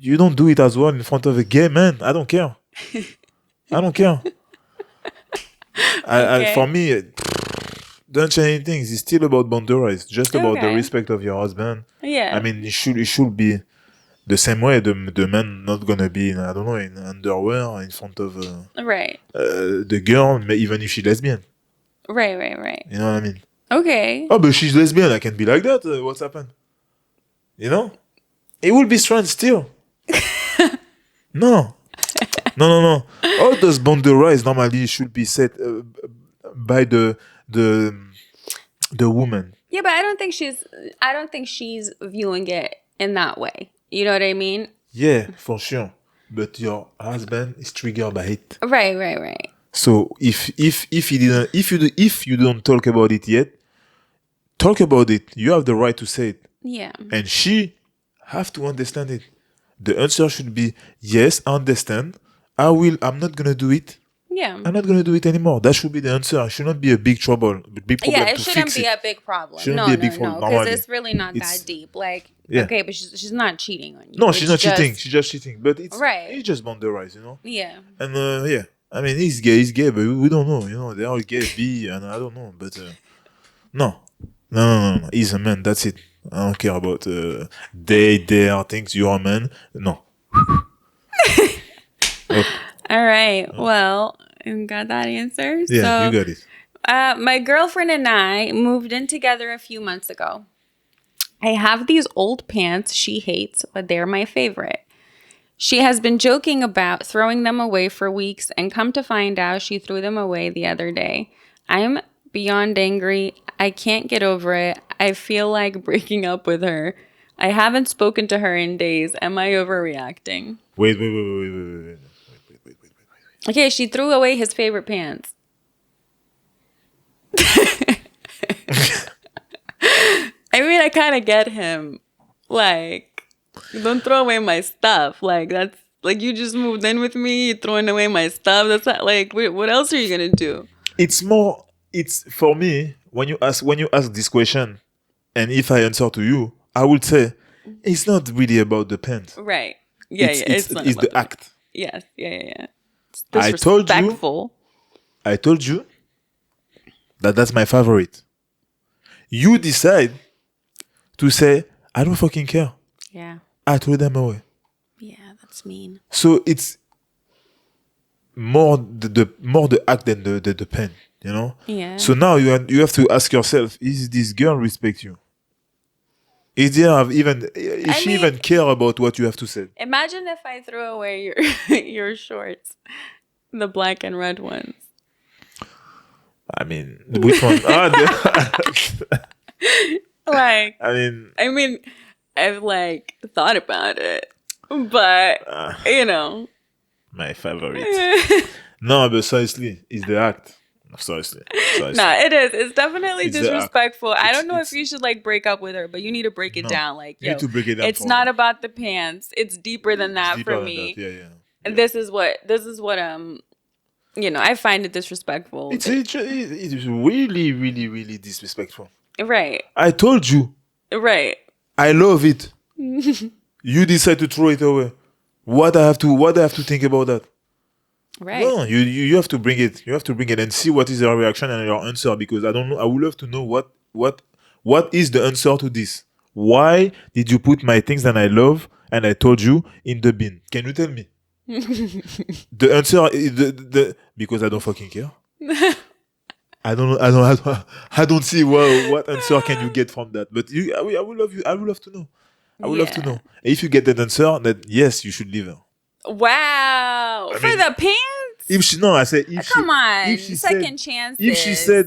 you don't do it as well in front of a gay man. I don't care. I don't care. For Okay. me, don't change anything. It's still about boundaries, just about the Okay. respect of your husband. I Yeah. mean, it should be the same way. The man not gonna be in, I don't know, in underwear in front of Right. the girl, even if she's lesbian. Right. Right. Right. You know what I mean? Okay. Oh, but she's lesbian. I can be like that. What's happened? You know? It will be strange still. No. No. All those boundaries normally should be set by the the woman. Yeah, but I don't think she's viewing it in that way. You know what I mean? Yeah, for sure. But your husband is triggered by it. Right, right, right. So if he didn't if you don't talk about it yet, talk about it. You have the right to say it, Yeah. and she have to understand it. The answer should be yes, I understand. I will. I'm not gonna do it. Yeah. I'm not gonna do it anymore. That should be the answer. It should not be a big trouble, big problem Yeah, it to shouldn't fix be it. a big problem. Shouldn't No, be a no, big no, problem. because Normally, it's really not it's that deep. Like, yeah. okay, but she's not cheating on you. No, she's It's not cheating. just- She's just cheating. But it's Right. just boundaries, you know. Yeah. And yeah, I mean, he's gay. He's gay, but we don't know. You know, they're all gay, bi, and I don't know. But no. He's a man. That's it. I don't care about they are things. You're a man. No. All right. Well, you got that answer. Yeah, So, you got it. my girlfriend and I moved in together a few months ago. I have these old pants she hates, but they're my favorite. She has been joking about throwing them away for weeks, and come to find out she threw them away the other day. I'm beyond angry. I can't get over it. I feel like breaking up with her. I haven't spoken to her in days. Am I overreacting? Wait. Okay, she threw away his favorite pants. I mean, I kind of get him. Like, don't throw away my stuff. Like, that's like you just moved in with me, you're throwing away my stuff. That's not like, what else are you gonna do? It's more. It's for me when you ask this question, and if I answer to you, I would say it's not really about the pants. Right? Yeah, It's not it's about the act. Yes, yeah. It's I told you. disrespectful. I told you that that's my favorite. You decide to say I don't fucking care. Yeah, I threw them away. yeah, that's mean. So it's more the act than the pen, you know. Yeah. So now you have to ask yourself: is this girl respect you? Is she mean- even care about what you have to say? Imagine if I threw away your your shorts, the black and red ones. I mean, which one? Like, I mean, I've like thought about it, but you know. my favorite. No, but seriously, it's the act. Seriously. Nah, it is. It's definitely It's the act. disrespectful. I It's- don't know if it's- you should like break up with her, but you need to break it No. down. Like, You need to break it down it's for not her. about the pants. It's deeper than that Deeper for than me. that. Yeah. And this is what you know, I find it disrespectful. It is really, really, really disrespectful. Right. I told you, Right. I love it. You decide to throw it away. What I have to think about that? Right. No, you have to bring it. You have to bring it and see what is your reaction and your answer, because I don't know. I would love to know what is the answer to this. Why did you put my things that I love and I told you in the bin? Can you tell me? The answer is the because I don't fucking care. I don't see what answer can you get from that. But I would love you. I would love to know. I would love to Yeah. know. If you get that answer, then yes, you should leave her. Wow. For mean, the pants? If she no, I said if she, Come on. if she Second said, chances. If she said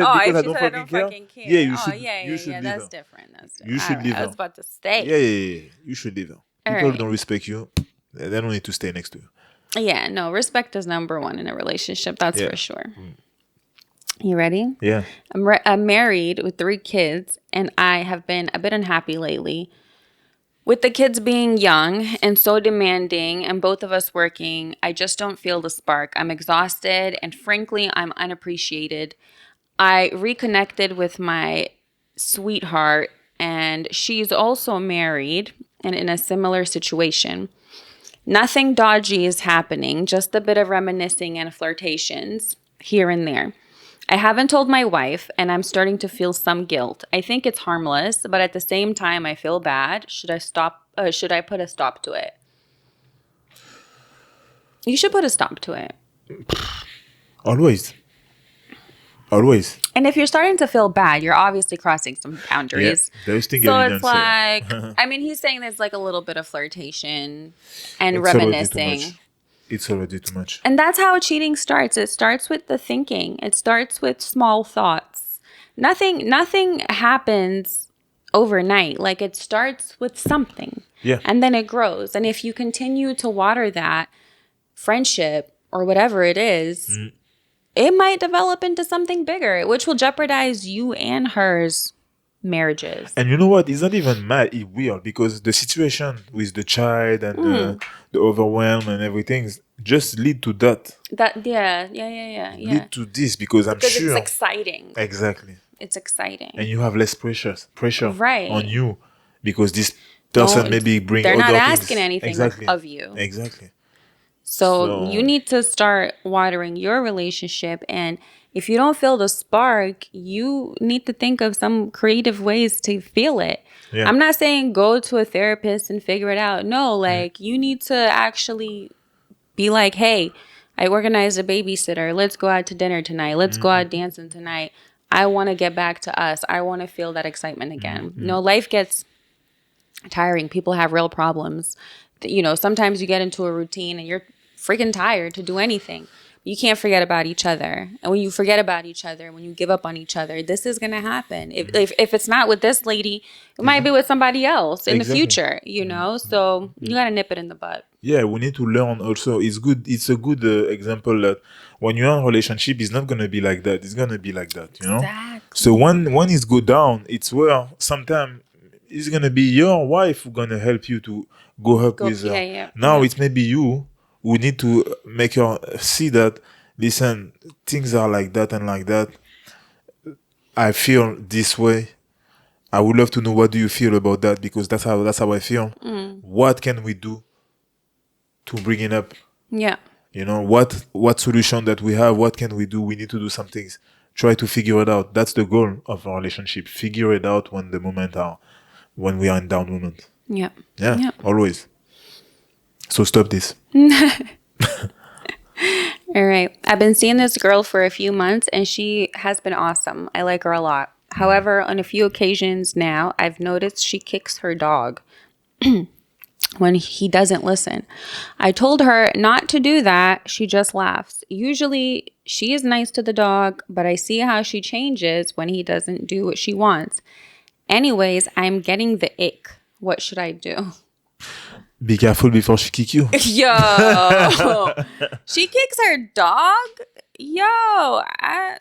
Oh, because if I she don't said fucking care, yeah, you should you should leave That's her. different. You should All leave I her. was about to stay. Yeah. You should leave her. All People who right. don't respect you, they don't need to stay next to you. Yeah, no, respect is number one in a relationship. That's Yeah. for sure. You ready? Yeah. I'm married with 3 kids, and I have been a bit unhappy lately. With the kids being young and so demanding, and both of us working, I just don't feel the spark. I'm exhausted, and frankly, I'm unappreciated. I reconnected with my sweetheart, and she's also married and in a similar situation. Nothing dodgy is happening, just a bit of reminiscing and flirtations. here and there. I haven't told my wife, and I'm starting to feel some guilt. I think it's harmless, but at the same time, I feel bad. Should I stop? Should I put a stop to it? You should put a stop to it. Always. And if you're starting to feel bad, you're obviously crossing some boundaries. Yeah, there's thing So evidence it's like, I mean, he's saying there's like a little bit of flirtation and it's reminiscing. It's already too much. And that's how cheating starts. It starts with the thinking. It starts with small thoughts. Nothing happens overnight. Like it starts with something. Yeah. And then it grows. And if you continue to water that friendship or whatever it is, it might develop into something bigger, which will jeopardize you and hers marriages. And you know what? It's not even mad. It's weird because the situation with the child and the overwhelm and everything just lead to that. Yeah. Lead to this because I'm sure. It's exciting. Exactly. It's exciting. And you have less pressure Right. on you because this person maybe bring they're other not things. asking anything of you. Exactly. So you need to start watering your relationship. And if you don't feel the spark, you need to think of some creative ways to feel it. Yeah. I'm not saying go to a therapist and figure it out. No, like you need to actually be like, hey, I organized a babysitter. Let's go out to dinner tonight. Let's go out dancing tonight. I want to get back to us. I want to feel that excitement again. You know, life gets tiring. People have real problems. You know, sometimes you get into a routine and you're freaking tired to do anything. You can't forget about each other. And when you forget about each other, when you give up on each other, this is going to happen. If it's not with this lady, it might be with somebody else in the future, you know? So you got to nip it in the bud. Yeah, we need to learn also. It's good. It's a good example that when you're in a relationship, it's not going to be like that. It's going to be like that, you know? Exactly. So when it go down, it's where sometimes it's going to be your wife who's going to help you to go up with her. Now it's maybe you who need to make her see that, listen, things are like that and like that. I feel this way. I would love to know what do you feel about that because that's how I feel. What can we do to bring it up? Yeah. You know, what solution that we have, what can we do? We need to do some things. Try to figure it out. That's the goal of our relationship. Figure it out when we are in down moment. Yeah. Yeah. Always. So stop this. All right. I've been seeing this girl for a few months and she has been awesome. I like her a lot. However, on a few occasions now, I've noticed she kicks her dog when he doesn't listen. I told her not to do that. She just laughs. Usually she is nice to the dog, but I see how she changes when he doesn't do what she wants. Anyways, I'm getting the ick. What should I do? Be careful before she kick you. Yo, she kicks her dog. Yo, I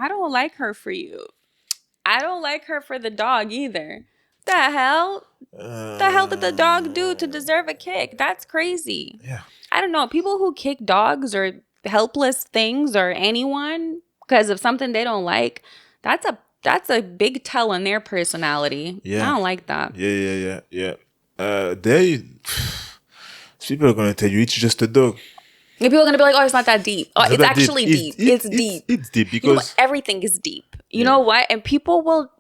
don't like her for you. I don't like her for the dog either. The hell? The hell did the dog do to deserve a kick? That's crazy. Yeah. I don't know. People who kick dogs or helpless things or anyone because of something they don't like, that's a big tell on their personality. Yeah. I don't like that. Yeah. People are gonna tell you it's just a dog. And people are gonna be like, "Oh, it's not that deep. Oh, it's actually deep. It's deep. It's deep because you know, everything is deep. You know what? And people will.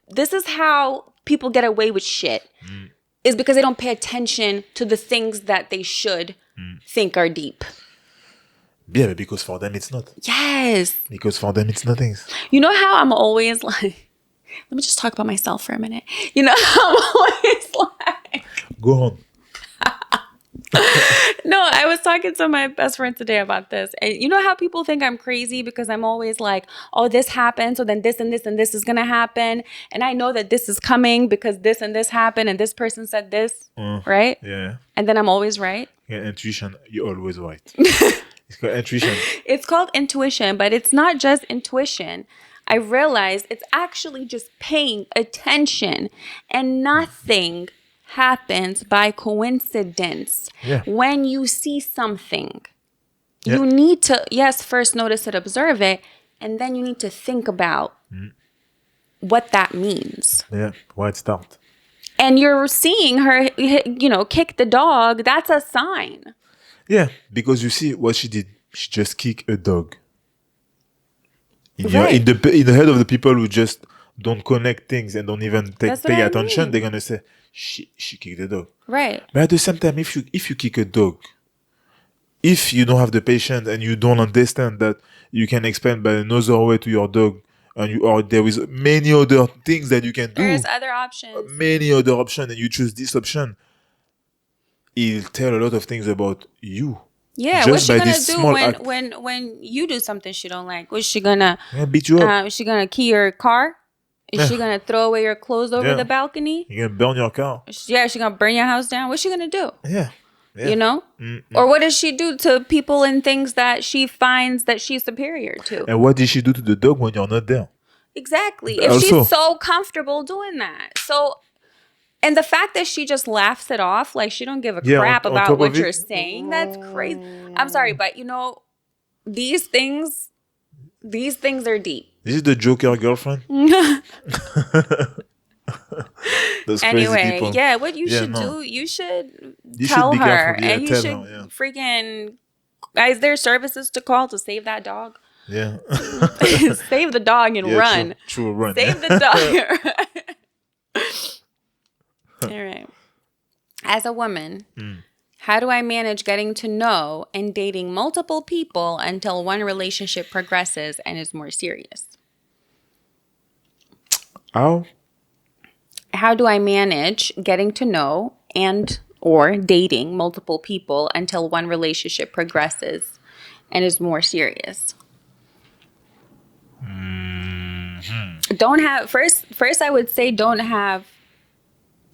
This is how people get away with shit. Is because they don't pay attention to the things that they should think are deep. Yeah, but because for them it's not. Yes. Because for them it's nothing. You know how I'm always like. Let me just talk about myself for a minute. You know how I'm always like. Go on. No, I was talking to my best friend today about this. And you know how people think I'm crazy because I'm always like, oh, this happened. So then this and this and this is going to happen. And I know that this is coming because this and this happened. And this person said this. Right? Yeah. And then I'm always right. Yeah, intuition, you're always right. It's called intuition. It's called intuition, but it's not just intuition. I realized it's actually just paying attention and nothing happens by coincidence. When you see something, you need to, first notice it, observe it, and then you need to think about what that means. Yeah, why it start. And you're seeing her, kick the dog. That's a sign. Yeah, because you see what she did. She just kicked a dog. In the head of the people who just don't connect things and don't even pay attention, they're gonna say, she kicked the dog. Right. But at the same time, if you kick a dog, if you don't have the patience and you don't understand that you can explain by another way to your dog, or there is many other things that you can do. There's other options. Many other options, and you choose this option. It'll tell a lot of things about you. Yeah, what's she gonna do when you do something she don't like? Was she gonna beat you up? Is she gonna key your car? Is she gonna throw away your clothes over the balcony? You're gonna burn your car. Yeah, she gonna burn your house down. What's she gonna do? Yeah. You know? Mm-hmm. Or what does she do to people and things that she finds that she's superior to? And what did she do to the dog when you're not there? Exactly. If she's so comfortable doing that. So, and the fact that she just laughs it off, like she don't give a crap about what you're saying, that's crazy. I'm sorry, but you know, these things are deep. This is the Joker girlfriend? Those anyway, people. Yeah, what you should do, you should tell her. And you should freaking, is there services to call to save that dog? Yeah. Save the dog and run. True, run. Save the dog. All right. As a woman, how do I manage getting to know and dating multiple people until one relationship progresses and is more serious? How do I manage getting to know and or dating multiple people until one relationship progresses and is more serious? Don't have first I would say don't have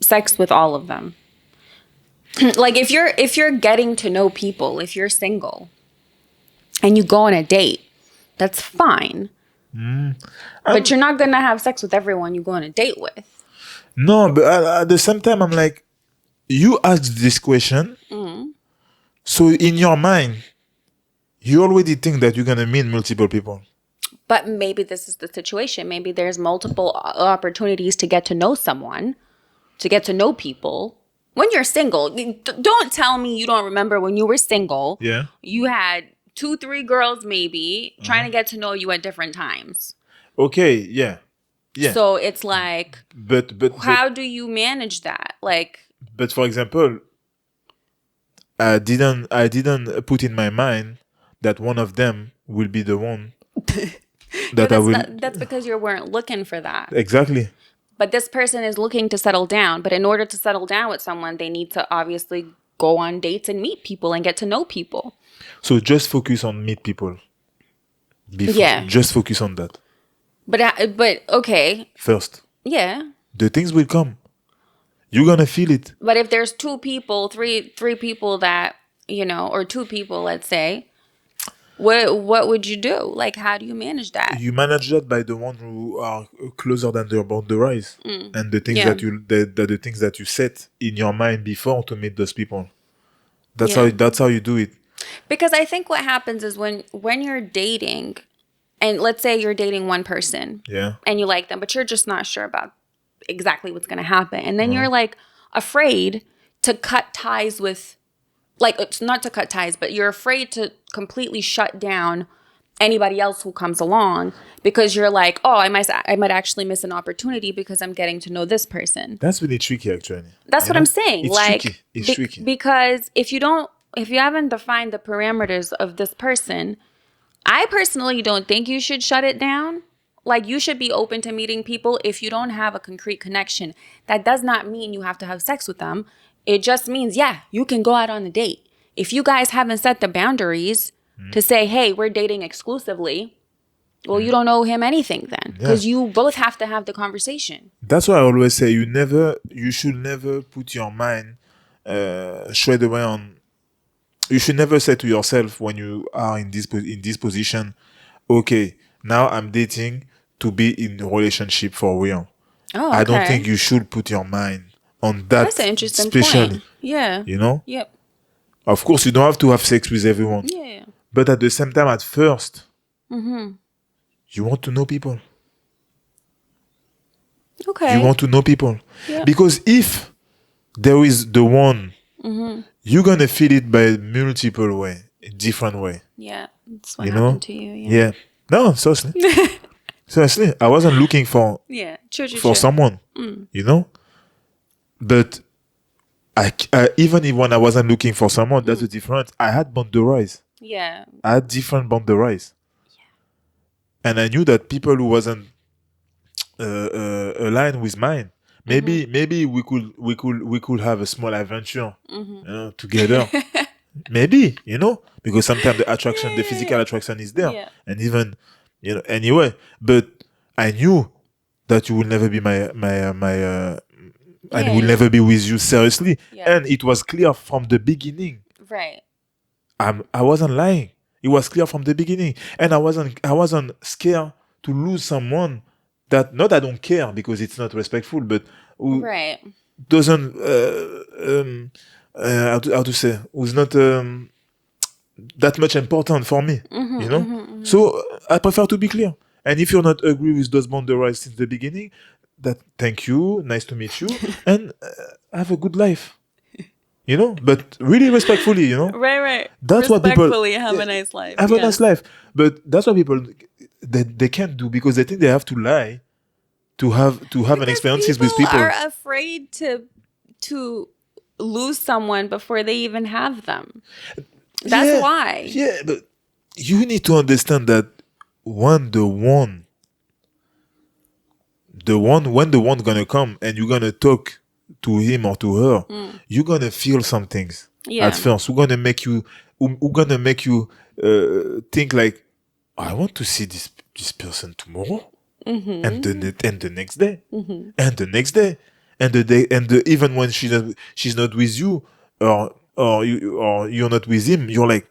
sex with all of them. Like if you're getting to know people, if you're single and you go on a date, that's fine. But you're not gonna have sex with everyone you go on a date with. No, but at the same time, I'm like, you asked this question, so in your mind, you already think that you're gonna meet multiple people. But maybe this is the situation. Maybe there's multiple opportunities to get to know someone, to get to know people. When you're single, don't tell me you don't remember when you were single. Yeah. You had 2-3 girls maybe trying to get to know you at different times. Okay, yeah. Yeah. So it's like, but how do you manage that? Like, but for example, I didn't put in my mind that one of them will be the one that I will. That's because you weren't looking for that. Exactly. But this person is looking to settle down. But in order to settle down with someone, they need to obviously go on dates and meet people and get to know people. So just focus on meet people. Just focus on that. But okay. First. Yeah. The things will come. You're gonna feel it. But if there's 2 people, three people that, you know, or 2 people, let's say, what would you do? Like, how do you manage that? You manage that by the one who are closer than the boundaries and the things the things that you set in your mind before to meet those people. That's how you do it. Because I think what happens is when you're dating, and let's say you're dating one person, and you like them, but you're just not sure about exactly what's going to happen, and then you're like afraid to cut ties with, like, it's not to cut ties, but you're afraid to completely shut down anybody else who comes along because you're like, oh, I might actually miss an opportunity because I'm getting to know this person. That's really tricky, actually. That's what I'm saying. It's tricky. It's tricky because if you haven't defined the parameters of this person, I personally don't think you should shut it down. Like, you should be open to meeting people if you don't have a concrete connection. That does not mean you have to have sex with them. It just means, you can go out on a date. If you guys haven't set the boundaries to say, hey, we're dating exclusively, well, you don't owe him anything then. Because you both have to have the conversation. That's why I always say you should never put your mind straight away on. You should never say to yourself when you are in this position, okay, now I'm dating to be in a relationship for real. Oh, okay. I don't think you should put your mind on that. That's an interesting point. Yeah. You know? Yep. Of course, you don't have to have sex with everyone. Yeah. But at the same time, at first, you want to know people. Okay. You want to know people. Yeah. Because if there is the one, you're going to feel it by multiple way, different way. Yeah. That's what happened to you. Yeah. No, seriously. Seriously, I wasn't looking for Yeah, true. someone, you know. But even if when I wasn't looking for someone, that's the difference. I had boundaries. Yeah. I had different boundaries, and I knew that people who wasn't aligned with mine, maybe we could have a small adventure, together. Maybe, because sometimes the attraction, the physical attraction is there, Yeah. and even, anyway. But I knew that you will never be and will never be with you seriously, and it was clear from the beginning. Right. I wasn't lying. It was clear from the beginning, and I wasn't scared to lose someone that, not I don't care because it's not respectful, but who Right. doesn't how to say, who's not that much important for me, So I prefer to be clear. And if you're not agree with those boundaries since the beginning, that thank you, nice to meet you, and have a good life. But really respectfully, Right. That's what people Respectfully have a nice life. have a nice life. But that's what people they can't do, because they think they have to lie to have an experiences with people. Are afraid to lose someone before they even have them. That's why. Yeah, but you need to understand that when the one gonna come and you're gonna talk to him or to her, you're gonna feel some things at first. We're gonna make you think like, I want to see this person tomorrow, and the next day, and the next day, and the day, even when she's not with you, or you're not with him, you're like,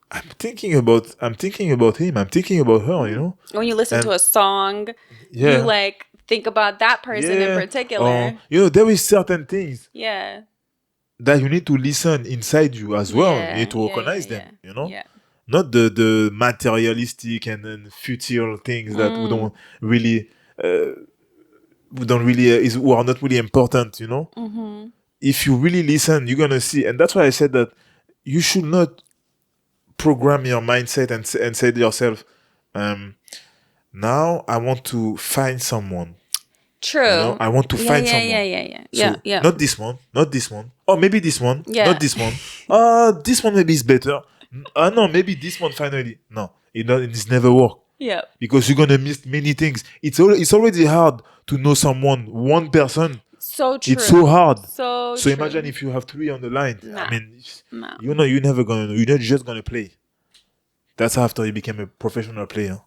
I'm thinking about him, I'm thinking about her, When you listen to a song, you like think about that person in particular. There is certain things Yeah. that you need to listen inside you as well. You need to recognize them, Yeah. Not the materialistic and then futile things that we don't really who are not really important, If you really listen, you're gonna see. And that's why I said that you should not program your mindset and say to yourself, now I want to find someone. True. I want to find someone. Yeah. So, not this one. Or maybe this one. Yeah. Not this one. This one maybe is better. No, maybe this one finally. No, it's never work. Yeah. Because you're gonna miss many things. It's already hard to know one person. So true. It's so hard. So imagine if you have 3 on the line. Nah. I mean, Nah. you're never gonna know. You're not just gonna play. That's after you became a professional player.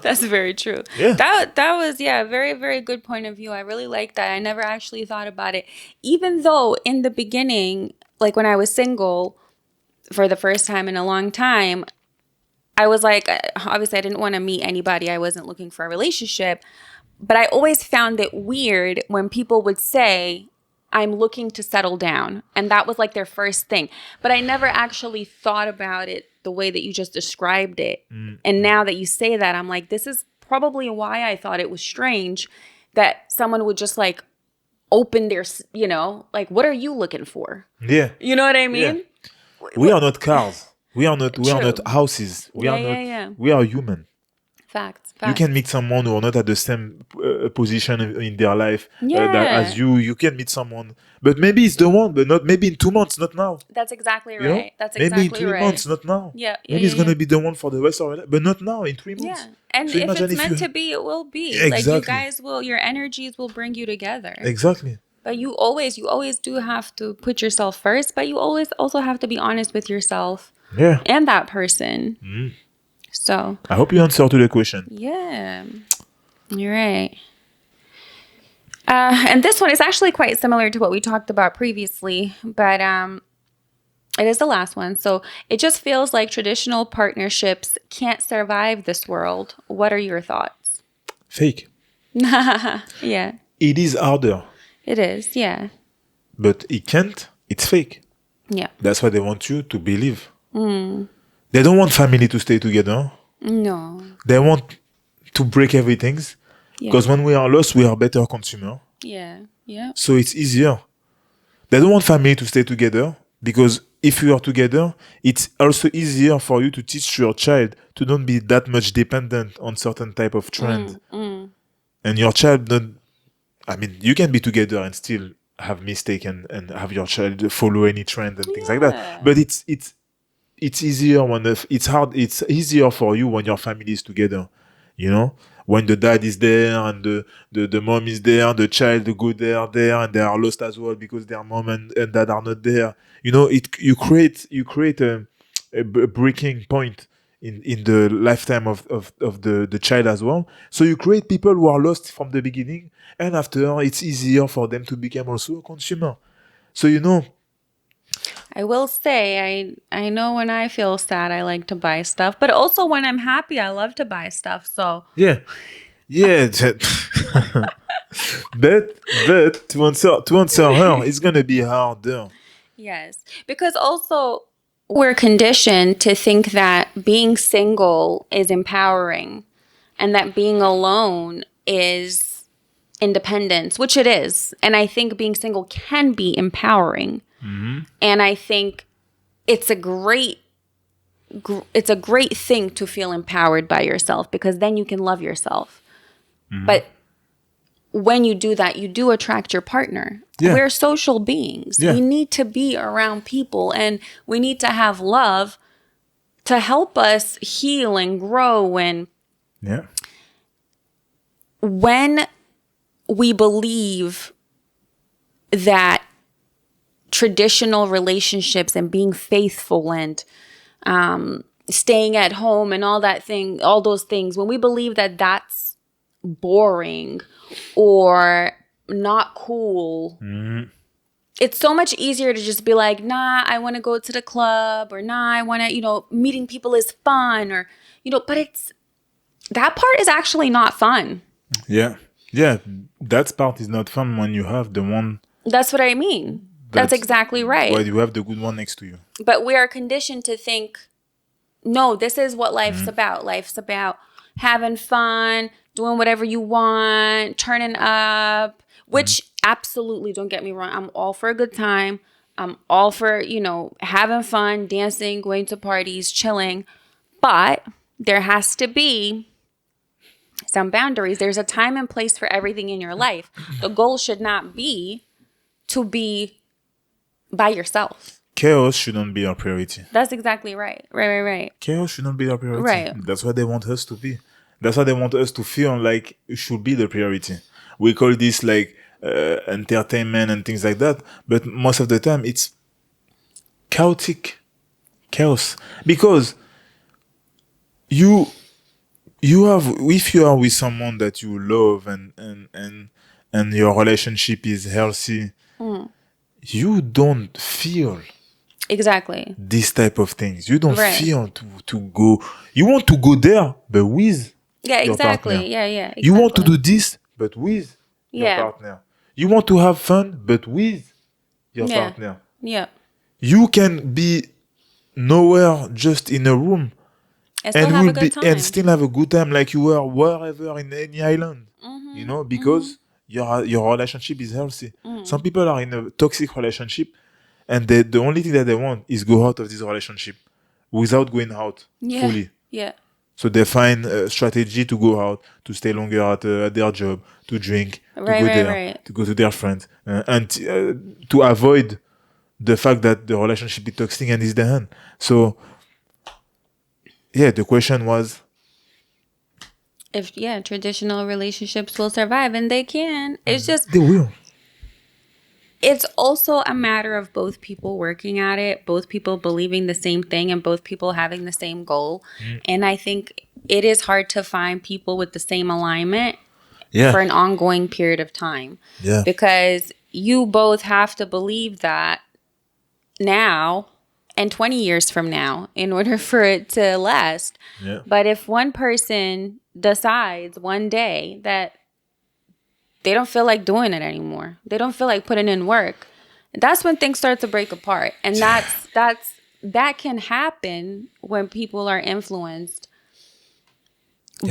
That's very true. Yeah. That was a very, very good point of view. I really like that. I never actually thought about it. Even though in the beginning, like when I was single for the first time in a long time, I was like, obviously I didn't want to meet anybody. I wasn't looking for a relationship. But I always found it weird when people would say, I'm looking to settle down. And that was like their first thing. But I never actually thought about it the way that you just described it. And now that you say that, I'm like, this is probably why I thought it was strange that someone would just like open their, like, what are you looking for? Yeah. You know what I mean? Yeah. We are not cars. We are not houses. We are human. Facts. You can meet someone who are not at the same position in their life as you. You can meet someone, but maybe it's the one, but not maybe in 2 months, not now. That's exactly right. That's maybe exactly in 3 right. months, not now. Yeah. Maybe it's gonna be the one for the rest of our life, but not now. In 3 months. Yeah. And So if it's meant to be, it will be. Exactly. Like you guys your energies will bring you together. Exactly. But you always do have to put yourself first, but you always also have to be honest with yourself. Yeah. And that person. So I hope you answer to the question. yeah, you're right. And this one is actually quite similar to what we talked about previously, but it is the last one. So it just feels like traditional partnerships can't survive this world. What are your thoughts? Fake. Yeah. It is harder. It is, yeah. But it can't. It's fake. Yeah. That's what they want you to believe. They don't want family to stay together. No. They want to break everything. Because when we are lost, we are better consumer. Yeah. Yeah. So it's easier. They don't want family to stay together because if you are together, it's also easier for you to teach your child to don't be that much dependent on certain type of trend. And your child don't, I mean, you can be together and still have mistake and have your child follow any trend and things like that. But it's easier when it's easier for you when your family is together, you know, when the dad is there and the mom is there, the child go there and they are lost as well because their mom and dad are not there, you know. You create a breaking point in the lifetime of the child as well. So you create people who are lost from the beginning, and after it's easier for them to become also a consumer. So you know. I will say, I know when I feel sad, I like to buy stuff, but also when I'm happy, I love to buy stuff. So Yeah, yeah. But to answer her, it's gonna be harder. yes, because also we're conditioned to think that being single is empowering and that being alone is independence, which it is. And I think being single can be empowering. And I think it's a great thing to feel empowered by yourself, because then you can love yourself. But when you do that, you do attract your partner. Yeah. We're social beings. Yeah. We need to be around people, and we need to have love to help us heal and grow. And Yeah, when we believe that traditional relationships and being faithful and staying at home and all those things, when we believe that that's boring or not cool, it's so much easier to just be like, nah, I want to go to the club, or nah, I want to, meeting people is fun, or, but that part is actually not fun. yeah, that part is not fun when you have the one. That's what I mean. That's exactly right. Well, you have the good one next to you. But we are conditioned to think, no, this is what life's about. Life's about having fun, doing whatever you want, turning up, which absolutely, don't get me wrong, I'm all for a good time. I'm all for, having fun, dancing, going to parties, chilling. But there has to be some boundaries. There's a time and place for everything in your life. The goal should not be to be by yourself. Chaos shouldn't be our priority. That's exactly right. Right. Chaos shouldn't be our priority. Right. That's what they want us to be. That's what they want us to feel like it should be the priority. We call this like entertainment and things like that, but most of the time it's chaotic chaos, because you have, if you are with someone that you love and your relationship is healthy, you don't feel Exactly. this type of things. You don't Right. feel to go. You want to go there, but with Yeah, your exactly. partner. Yeah. Exactly. You want to do this, but with your Yeah. partner. You want to have fun, but with your Yeah. partner. Yeah. You can be nowhere, just in a room, And still have a good time. and still have a good time, like you were wherever in any island. Because your relationship is healthy. Some people are in a toxic relationship, and the only thing that they want is go out of this relationship without going out Yeah. fully. Yeah. So they find a strategy to go out, to stay longer at their job, to drink, to Right, go right, there, right. to go to their friends, and to avoid the fact that the relationship is toxic and is the end. So, yeah, the question was, If traditional relationships will survive, and they can. It's just, they will. it's also a matter of both people working at it, both people believing the same thing, and both people having the same goal. And I think it is hard to find people with the same alignment Yeah. for an ongoing period of time. Yeah. Because you both have to believe that now and 20 years from now in order for it to last. Yeah. But if one person decides one day that they don't feel like doing it anymore, they don't feel like putting in work, that's when things start to break apart. And that can happen when people are influenced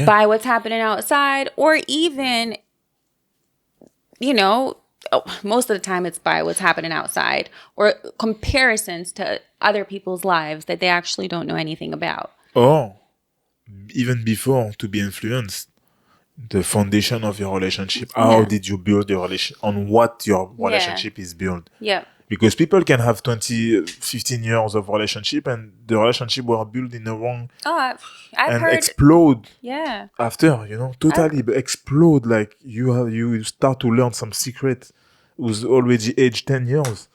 by what's happening outside, or even, most of the time it's by what's happening outside, or comparisons to other people's lives that they actually don't know anything about. Or even before to be influenced, the foundation of your relationship. How did you build your relation? On what your relationship is built? Yeah. Because people can have 20, 15 years of relationship and the relationship were built in the wrong I've and heard. explode Yeah. after, totally but explode. Like you start to learn some secret who's already aged 10 years,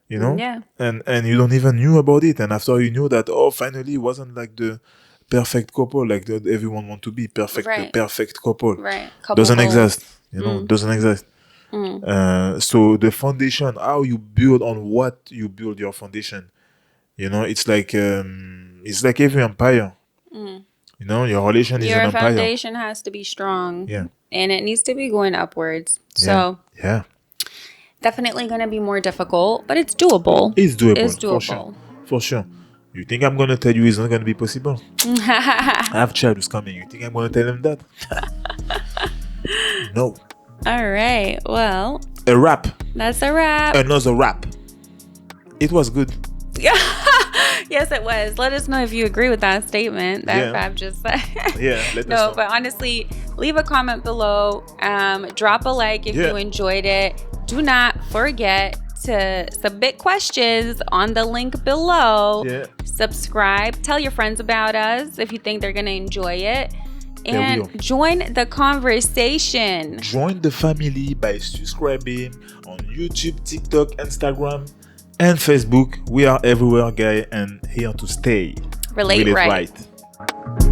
Yeah. and you don't even knew about it. And after you knew that, finally it wasn't like the perfect couple, like that everyone want to be perfect, the Right. perfect couple. Right. Couple Doesn't goals. exist, doesn't exist. So the foundation, how you build on what you build your foundation, it's like every empire. Your relation is an Your empire. foundation has to be strong. Yeah. And it needs to be going upwards. So Yeah. definitely going to be more difficult, but it's doable. It's doable. It's doable. For sure. You think I'm gonna tell you it's not gonna be possible? I have child who's coming. You think I'm gonna tell him that? No. All right. Well, A wrap. that's a wrap. Another wrap. It was good. Yes, it was. Let us know if you agree with that statement that Fab just said. Yeah, let us No, know. but honestly, leave a comment below. Drop a like if you enjoyed it. Do not forget to submit questions on the link below. Yeah. Subscribe. Tell your friends about us if you think they're going to enjoy it. Yeah, we And will. join the conversation. Join the family by subscribing on YouTube, TikTok, Instagram, and Facebook. We are everywhere, guys, and here to stay. Relate right. right.